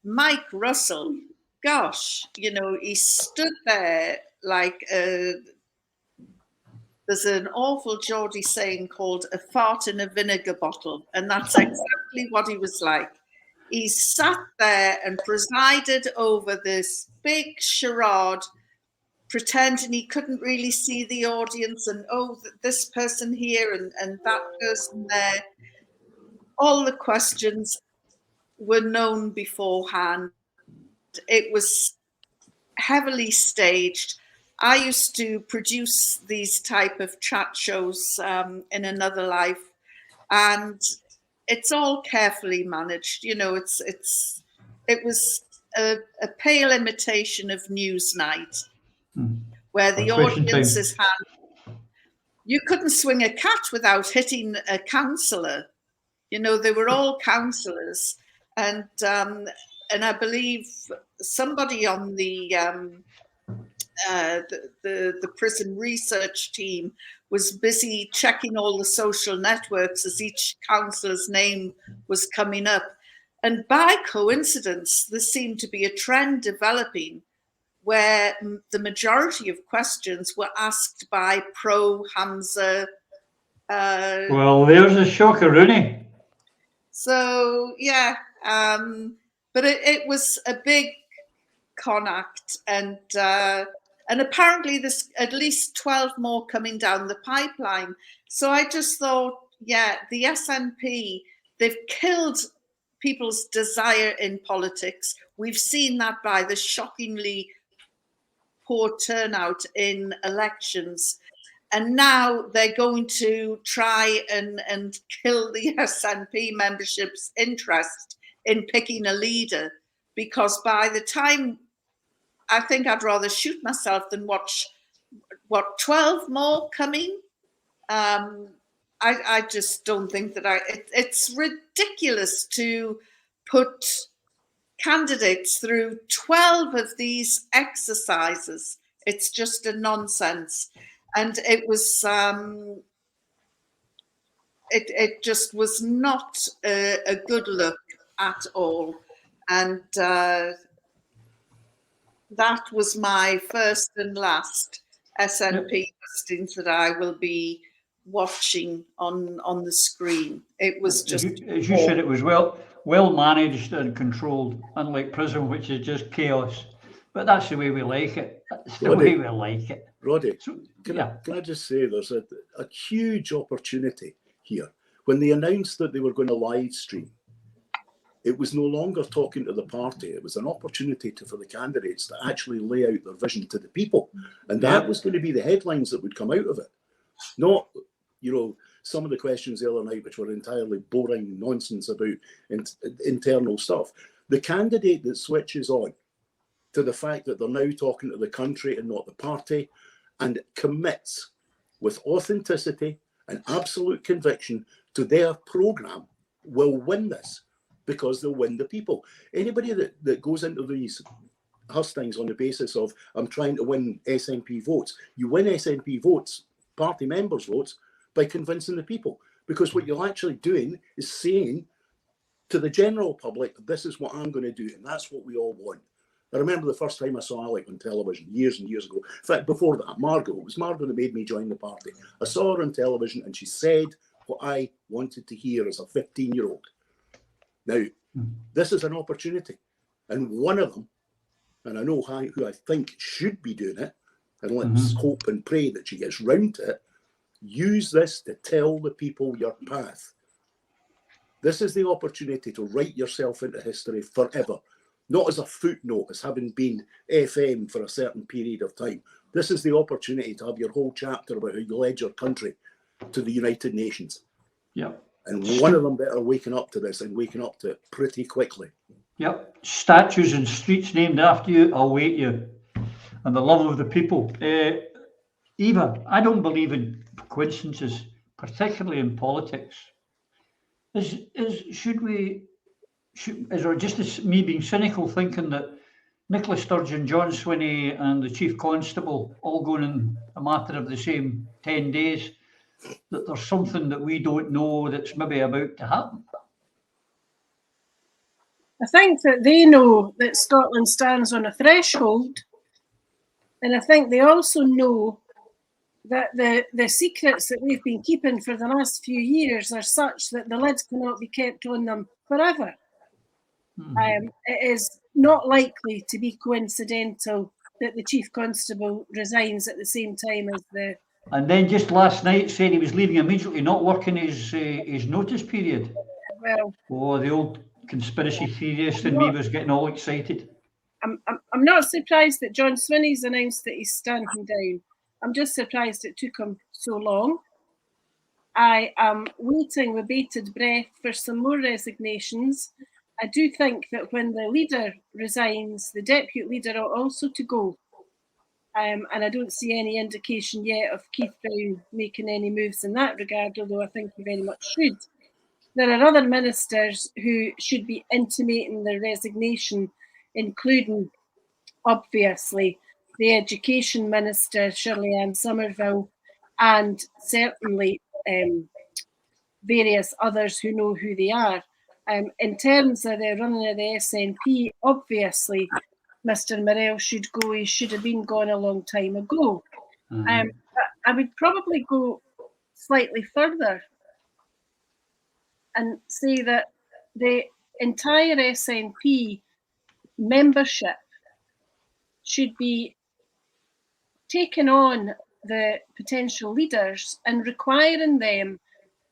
Mike Russell, gosh, you know, he stood there like there's an awful Geordie saying called a fart in a vinegar bottle. And that's exactly what he was like. He sat there and presided over this big charade, pretending he couldn't really see the audience and, oh, this person here and that person there. All the questions were known beforehand. It was heavily staged. I used to produce these type of chat shows in another life, and it's all carefully managed. You know, it was a pale imitation of Newsnight, where the audience's hand, you couldn't swing a cat without hitting a councillor. You know, they were all councillors, and I believe somebody on the Prism research team was busy checking all the social networks as each councillor's name was coming up. And by coincidence, there seemed to be a trend developing where the majority of questions were asked by pro-Humza. Well, there's a shocker, Rooney. So, yeah, but it was a big con act, and apparently there's at least 12 more coming down the pipeline. So I just thought, yeah, the SNP, they've killed people's desire in politics. We've seen that by the shockingly poor turnout in elections. And now they're going to try and kill the SNP membership's interest in picking a leader, because by the time, I think I'd rather shoot myself than watch, 12 more coming? I just don't think that it's ridiculous to put candidates through 12 of these exercises. It's just a nonsense. And it was, it just was not a good look at all. And that was my first and last SNP hustings that I will be watching on the screen. It was just, as you said, it was well managed and controlled, unlike Prism, which is just chaos. But that's the way we like it. That's the way we like it. Roddy, So, can I just say there's a huge opportunity here. When they announced that they were going to live stream, it was no longer talking to the party. It was an opportunity for the candidates to actually lay out their vision to the people. And that was going to be the headlines that would come out of it. Not, some of the questions the other night, which were entirely boring nonsense about internal stuff. The candidate that switches on to the fact that they're now talking to the country and not the party, and commits with authenticity and absolute conviction to their programme, will win this, because they'll win the people. Anybody that goes into these hustings on the basis of, I'm trying to win SNP votes, you win SNP votes, party members' votes, by convincing the people. Because what you're actually doing is saying to the general public, this is what I'm going to do, and that's what we all want. I remember the first time I saw Alec on television, years and years ago. In fact, before that, Margot. It was Margot that made me join the party. I saw her on television and she said what I wanted to hear as a 15-year-old. Now, this is an opportunity. And one of them, and I know who I think should be doing it, and let's hope and pray that she gets round to it, use this to tell the people your path. This is the opportunity to write yourself into history forever. Not as a footnote, as having been FM for a certain period of time. This is the opportunity to have your whole chapter about how you led your country to the United Nations. Yep. And one of them better waking up to this and waking up to it pretty quickly. Yep. Statues and streets named after you await you. And the love of the people. Eva, I don't believe in coincidences, particularly in politics. Is there just me being cynical, thinking that Nicola Sturgeon, John Swinney and the Chief Constable all going in a matter of the same 10 days, that there's something that we don't know that's maybe about to happen? I think that they know that Scotland stands on a threshold, and I think they also know that the secrets that we've been keeping for the last few years are such that the lid cannot be kept on them forever. It is not likely to be coincidental that the Chief Constable resigns at the same time as the... And then just last night said he was leaving immediately, not working his notice period. Well... Oh, the old conspiracy theorist in me was getting all excited. I'm not surprised that John Swinney's announced that he's standing down. I'm just surprised it took him so long. I am waiting with bated breath for some more resignations. I do think that when the leader resigns, the deputy leader ought also to go. And I don't see any indication yet of Keith Brown making any moves in that regard, although I think he very much should. There are other ministers who should be intimating their resignation, including, obviously, the Education Minister, Shirley Ann Somerville, and certainly various others who know who they are. In terms of the running of the SNP, obviously, Mr. Morrell should go. He should have been gone a long time ago. I would probably go slightly further and say that the entire SNP membership should be taking on the potential leaders and requiring them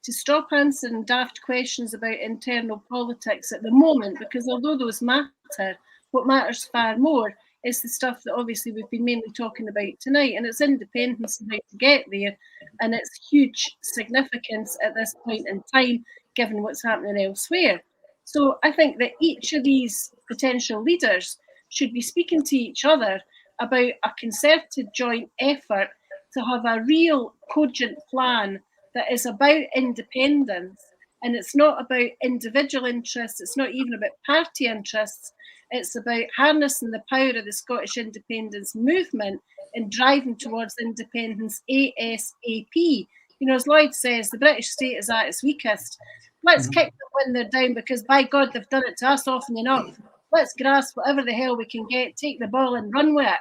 to stop answering daft questions about internal politics at the moment, because although those matter, what matters far more is the stuff that obviously we've been mainly talking about tonight, and it's independence and how to get there, and its huge significance at this point in time, given what's happening elsewhere. So I think that each of these potential leaders should be speaking to each other about a concerted joint effort to have a real cogent plan that is about independence, and it's not about individual interests, it's not even about party interests, it's about harnessing the power of the Scottish independence movement and driving towards independence ASAP, You know, as Lloyd says, the British state is at its weakest. Let's kick them when they're down, because by God, they've done it to us often enough. Let's grasp whatever the hell we can get, take the ball and run with it.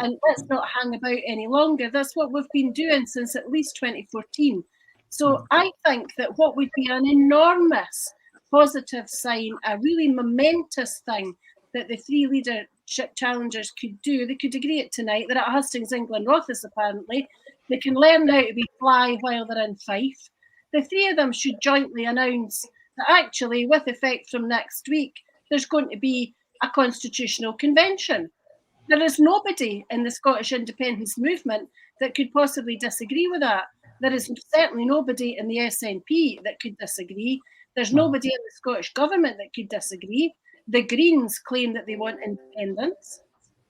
And let's not hang about any longer. That's what we've been doing since at least 2014. So I think that what would be an enormous positive sign, a really momentous thing that the three leadership challengers could do, they could agree it tonight. They're at Hustings, England, Rothes apparently. They can learn how to be fly while they're in Fife. The three of them should jointly announce that actually, with effect from next week, there's going to be a constitutional convention. There is nobody in the Scottish independence movement that could possibly disagree with that. There is certainly nobody in the SNP that could disagree. There's nobody in the Scottish government that could disagree. The Greens claim that they want independence.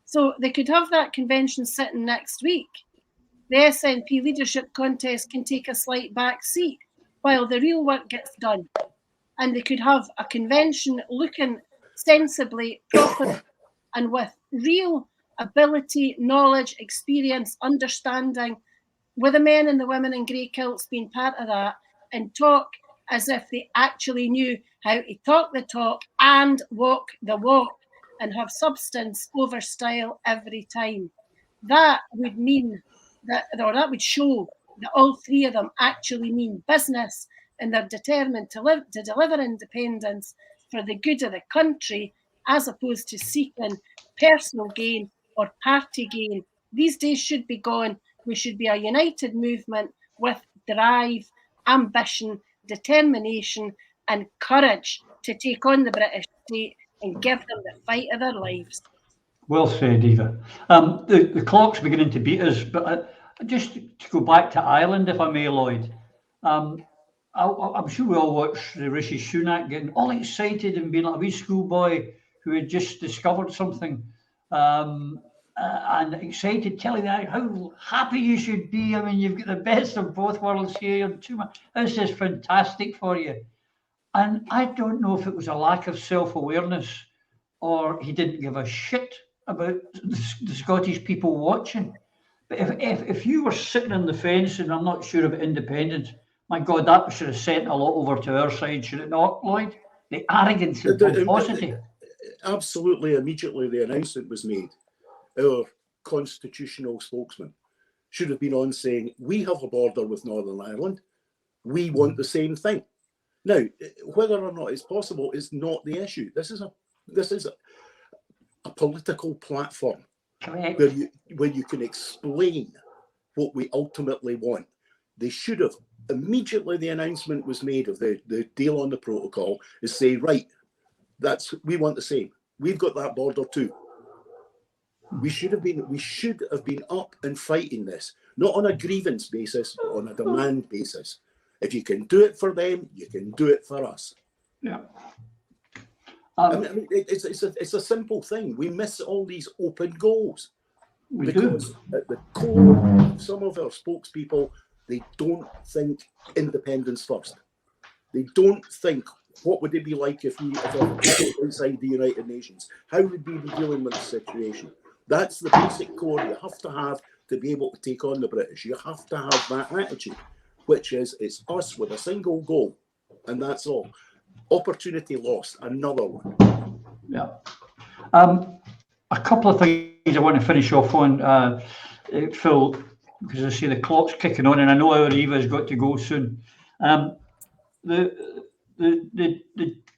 So they could have that convention sitting next week. The SNP leadership contest can take a slight back seat while the real work gets done. And they could have a convention looking sensibly, properly, and with real ability, knowledge, experience, understanding, with the men and the women in grey kilts being part of that, and talk as if they actually knew how to talk the talk and walk the walk, and have substance over style every time. That would mean that, or that would show that all three of them actually mean business, and they're determined to deliver independence for the good of the country, as opposed to seeking personal gain or party gain. These days should be gone. We should be a united movement with drive, ambition, determination, and courage to take on the British state and give them the fight of their lives. Well said, Eva. The clock's beginning to beat us, but just to go back to Ireland, if I may, Lloyd. I'm sure we all watched the Rishi Sunak getting all excited and being like a wee schoolboy who had just discovered something, and excited, telling you how happy you should be. I mean, you've got the best of both worlds here. This is fantastic for you. And I don't know if it was a lack of self-awareness or he didn't give a shit about the Scottish people watching. But if you were sitting on the fence, and I'm not sure about independence, my God, that should have sent a lot over to our side, should it not, Lloyd? The arrogance and pomposity. Absolutely, immediately the announcement was made, our constitutional spokesman should have been on saying, we have a border with Northern Ireland. We want the same thing. Now, whether or not it's possible is not the issue. This is a political platform. Correct. where you can explain what we ultimately want. They should have, immediately the announcement was made of the deal on the protocol, is say, right, we want the same. We've got that border too. We should have been up and fighting this, not on a grievance basis, but on a demand basis. If you can do it for them, you can do it for us. Yeah. I mean, it's a simple thing. We miss all these open goals because at the core of some of our spokespeople, they don't think independence first. They don't think, what would it be like if we were inside the United Nations? How would we be dealing with the situation? That's the basic core you have to be able to take on the British. You have to have that attitude, which is it's us with a single goal, and that's all. Opportunity lost, another one. Yeah. A couple of things I want to finish off on, Phil, because I see the clock's kicking on, and I know our Eva's got to go soon. The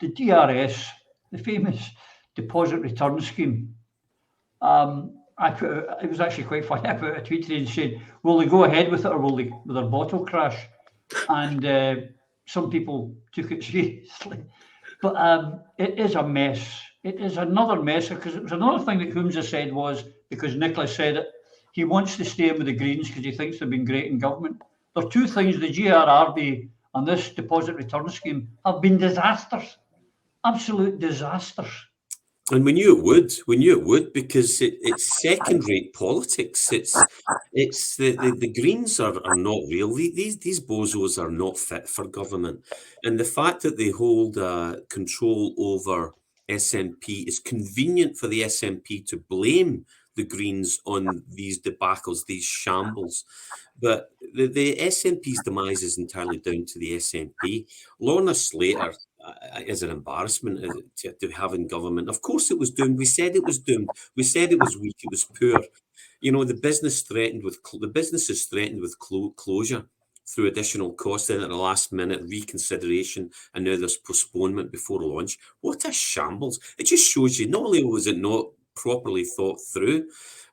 DRS, the famous deposit return scheme. It was actually quite funny. I put a tweet today and said, will they go ahead with it, or will their bottle crash? And some people took it seriously. But it is a mess. It is another mess, because it was another thing that Humza said was, because Nicholas said it, he wants to stay in with the Greens because he thinks they've been great in government. There are two things, the GRRB and this deposit return scheme have been disasters, absolute disasters. And we knew it would, because it's second-rate politics. It's the Greens are not real. These bozos are not fit for government, and the fact that they hold control over SNP is convenient for the SNP to blame the Greens on these debacles, these shambles. But the SNP's demise is entirely down to the SNP. Lorna Slater is an embarrassment to have in government. Of course it was doomed. We said it was doomed. We said it was weak. It was poor. You know, the business is threatened with closure through additional costs and at the last minute reconsideration, and now there's postponement before launch. What a shambles. It just shows you not only was it not properly thought through,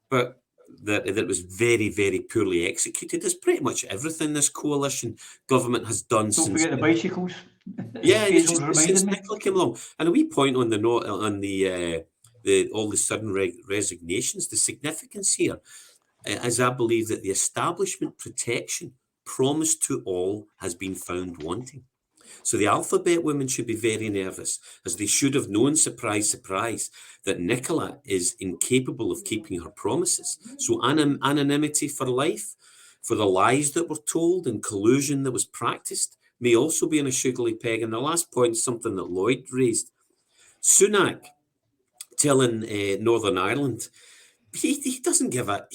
but that it was very, very poorly executed. There's pretty much everything this coalition government has done Don't since... forget the bicycles. Yeah, it's just since Nicola came along. And a wee point on the note on all the sudden resignations, the significance here is I believe that the establishment protection promised to all has been found wanting. So the alphabet women should be very nervous, as they should have known, surprise, surprise, that Nicola is incapable of keeping her promises. So anonymity for life, for the lies that were told and collusion that was practiced, may also be in a sugary peg. And the last point is something that Lloyd raised. Sunak telling Northern Ireland, he doesn't give a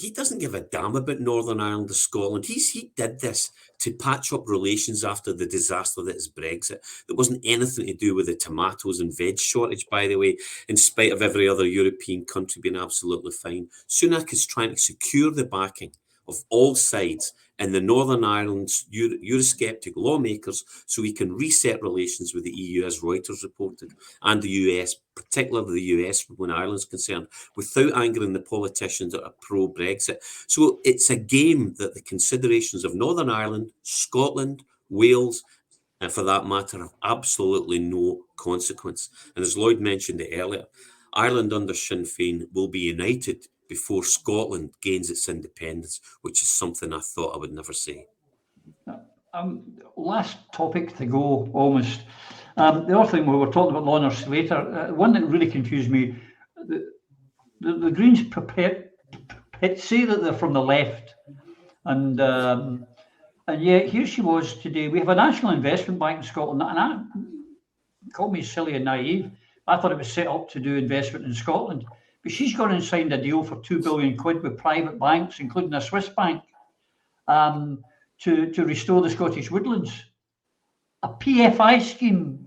damn about Northern Ireland or Scotland. He did this to patch up relations after the disaster that is Brexit. There wasn't anything to do with the tomatoes and veg shortage, by the way, in spite of every other European country being absolutely fine. Sunak is trying to secure the backing of all sides and the Northern Ireland's Eurosceptic lawmakers so he can reset relations with the EU, as Reuters reported, and the US, particularly the US when Ireland's concerned, without angering the politicians that are pro-Brexit. So it's a game that the considerations of Northern Ireland, Scotland, Wales, and for that matter, have absolutely no consequence. And as Lloyd mentioned it earlier, Ireland under Sinn Féin will be united before Scotland gains its independence, which is something I thought I would never say. Last topic to go, almost. The other thing we were talking about, Lorna Slater, one that really confused me, the Greens say that they're from the left, and yet here she was today. We have a national investment bank in Scotland, and call me silly and naive. I thought it was set up to do investment in Scotland. But she's gone and signed a deal for £2 billion with private banks, including a Swiss bank, to restore the Scottish woodlands. A PFI scheme,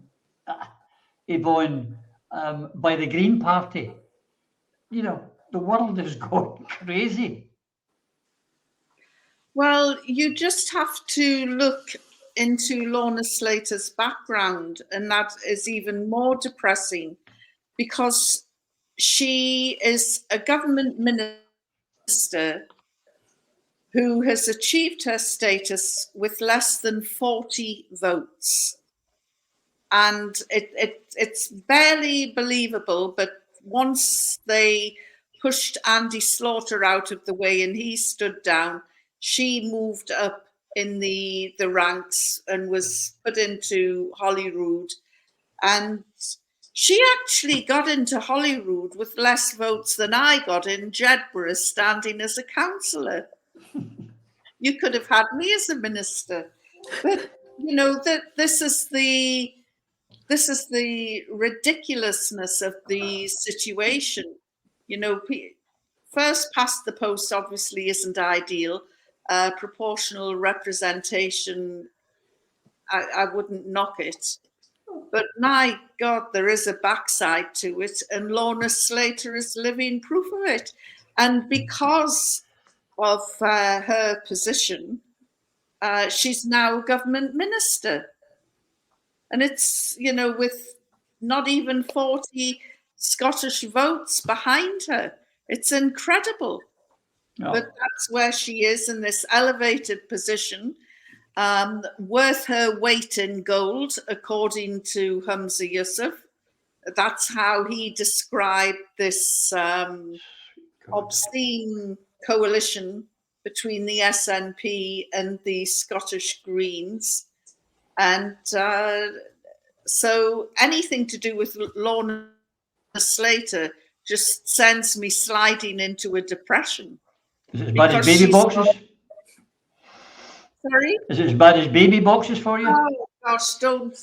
Yvonne, by the Green Party. You know, the world is going crazy. Well, you just have to look into Lorna Slater's background, and that is even more depressing because she is a government minister who has achieved her status with less than 40 votes. And it's barely believable, but once they pushed Andy Slaughter out of the way and he stood down, she moved up in the ranks and was put into Holyrood. And she actually got into Holyrood with less votes than I got in Jedburgh standing as a councillor. You could have had me as a minister. But, you know, this is the ridiculousness of the situation. You know, first past the post obviously isn't ideal. Proportional representation, I wouldn't knock it. But my God, there is a backside to it, and Lorna Slater is living proof of it. And because of her position, she's now government minister. And it's, you know, with not even 40 Scottish votes behind her. It's incredible. Oh. But that's where she is, in this elevated position. Worth her weight in gold, according to Humza Yousaf. That's how he described this obscene coalition between the SNP and the Scottish Greens. And so anything to do with Lorna Slater just sends me sliding into a depression. Is it as bad as baby boxes? Sorry? Is it as bad as baby boxes for you? Oh, gosh, don't.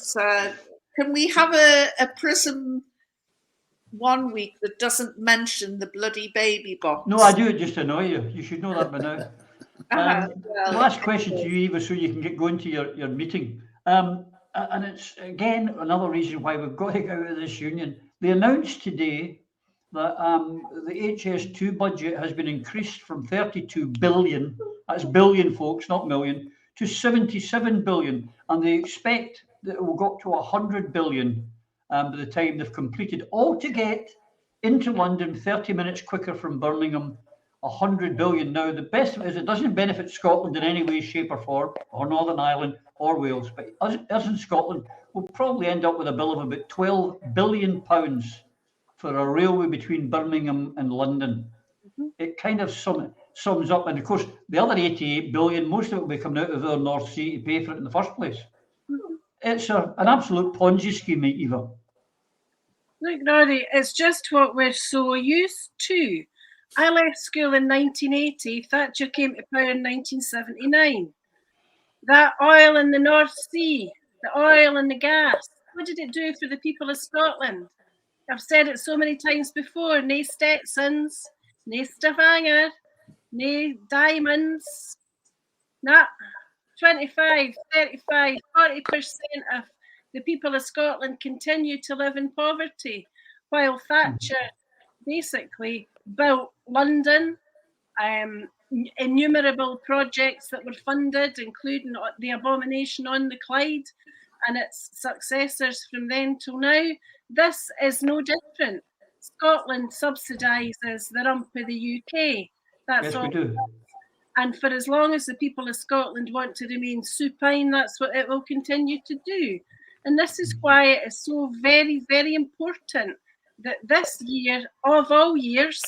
Can we have a Prism one week that doesn't mention the bloody baby box? No, I do it just to annoy you. You should know that by now. Last question to you, Eva, so you can get going to your meeting. And it's, again, another reason why we've got to get out of this union. They announced today that the HS2 budget has been increased from 32 billion, that's billion, folks, not million, to 77 billion. And they expect that it will go up to 100 billion by the time they've completed. All to get into London 30 minutes quicker from Birmingham, 100 billion. Now, the best of it is it doesn't benefit Scotland in any way, shape or form, or Northern Ireland or Wales, but us in Scotland will probably end up with a bill of about £12 billion for a railway between Birmingham and London. It kind of sums up, and of course, the other 88 billion, most of it will be coming out of our North Sea to pay for it in the first place. It's an absolute Ponzi scheme, Eva. Look, Roddy, it's just what we're so used to. I left school in 1980. Thatcher came to power in 1979. That oil in the North Sea, the oil and the gas, what did it do for the people of Scotland? I've said it so many times before, nae Stetsons, nae Stavanger, nae diamonds, nah, 25, 35, 40% of the people of Scotland continue to live in poverty, while Thatcher basically built London, innumerable projects that were funded, including the abomination on the Clyde and its successors from then till now. This is no different. Scotland subsidises the rump of the UK. That's yes, all. we do. And for as long as the people of Scotland want to remain supine, that's what it will continue to do. And this is why it is so very, very important that this year, of all years,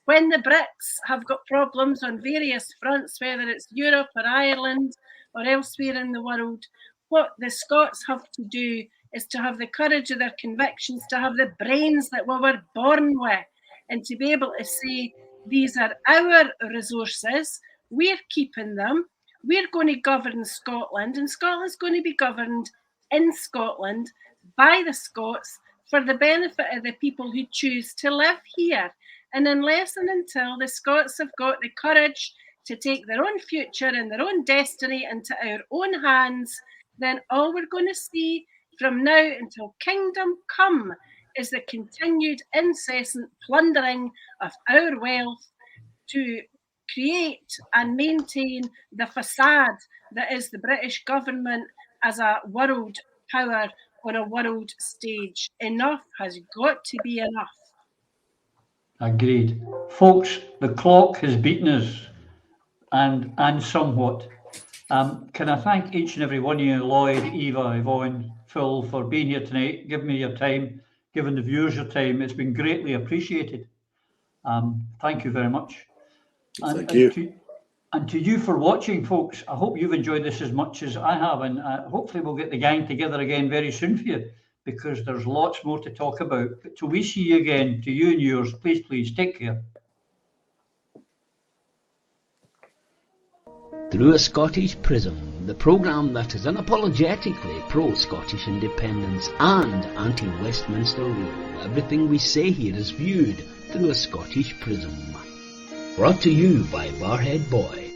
when the Brits have got problems on various fronts, whether it's Europe or Ireland or elsewhere in the world, what the Scots have to do is to have the courage of their convictions, to have the brains that we were born with, and to be able to say, these are our resources, we're keeping them, we're going to govern Scotland, and Scotland's going to be governed in Scotland by the Scots for the benefit of the people who choose to live here. And unless and until the Scots have got the courage to take their own future and their own destiny into our own hands, then all we're going to see from now until kingdom come is the continued incessant plundering of our wealth to create and maintain the facade that is the British government as a world power on a world stage. Enough has got to be enough. Agreed. Folks, the clock has beaten us, and somewhat. Can I thank each and every one of you, Lloyd, Eva, Yvonne, Phil, for being here tonight, giving me your time, giving the viewers your time. It's been greatly appreciated. Thank you very much. Thank you. And to you for watching, folks. I hope you've enjoyed this as much as I have, and hopefully we'll get the gang together again very soon for you, because there's lots more to talk about. But till we see you again, to you and yours, please take care. Through a Scottish Prism, the programme that is unapologetically pro-Scottish independence and anti-Westminster rule. Everything we say here is viewed through a Scottish prism. Brought to you by Barhead Boy.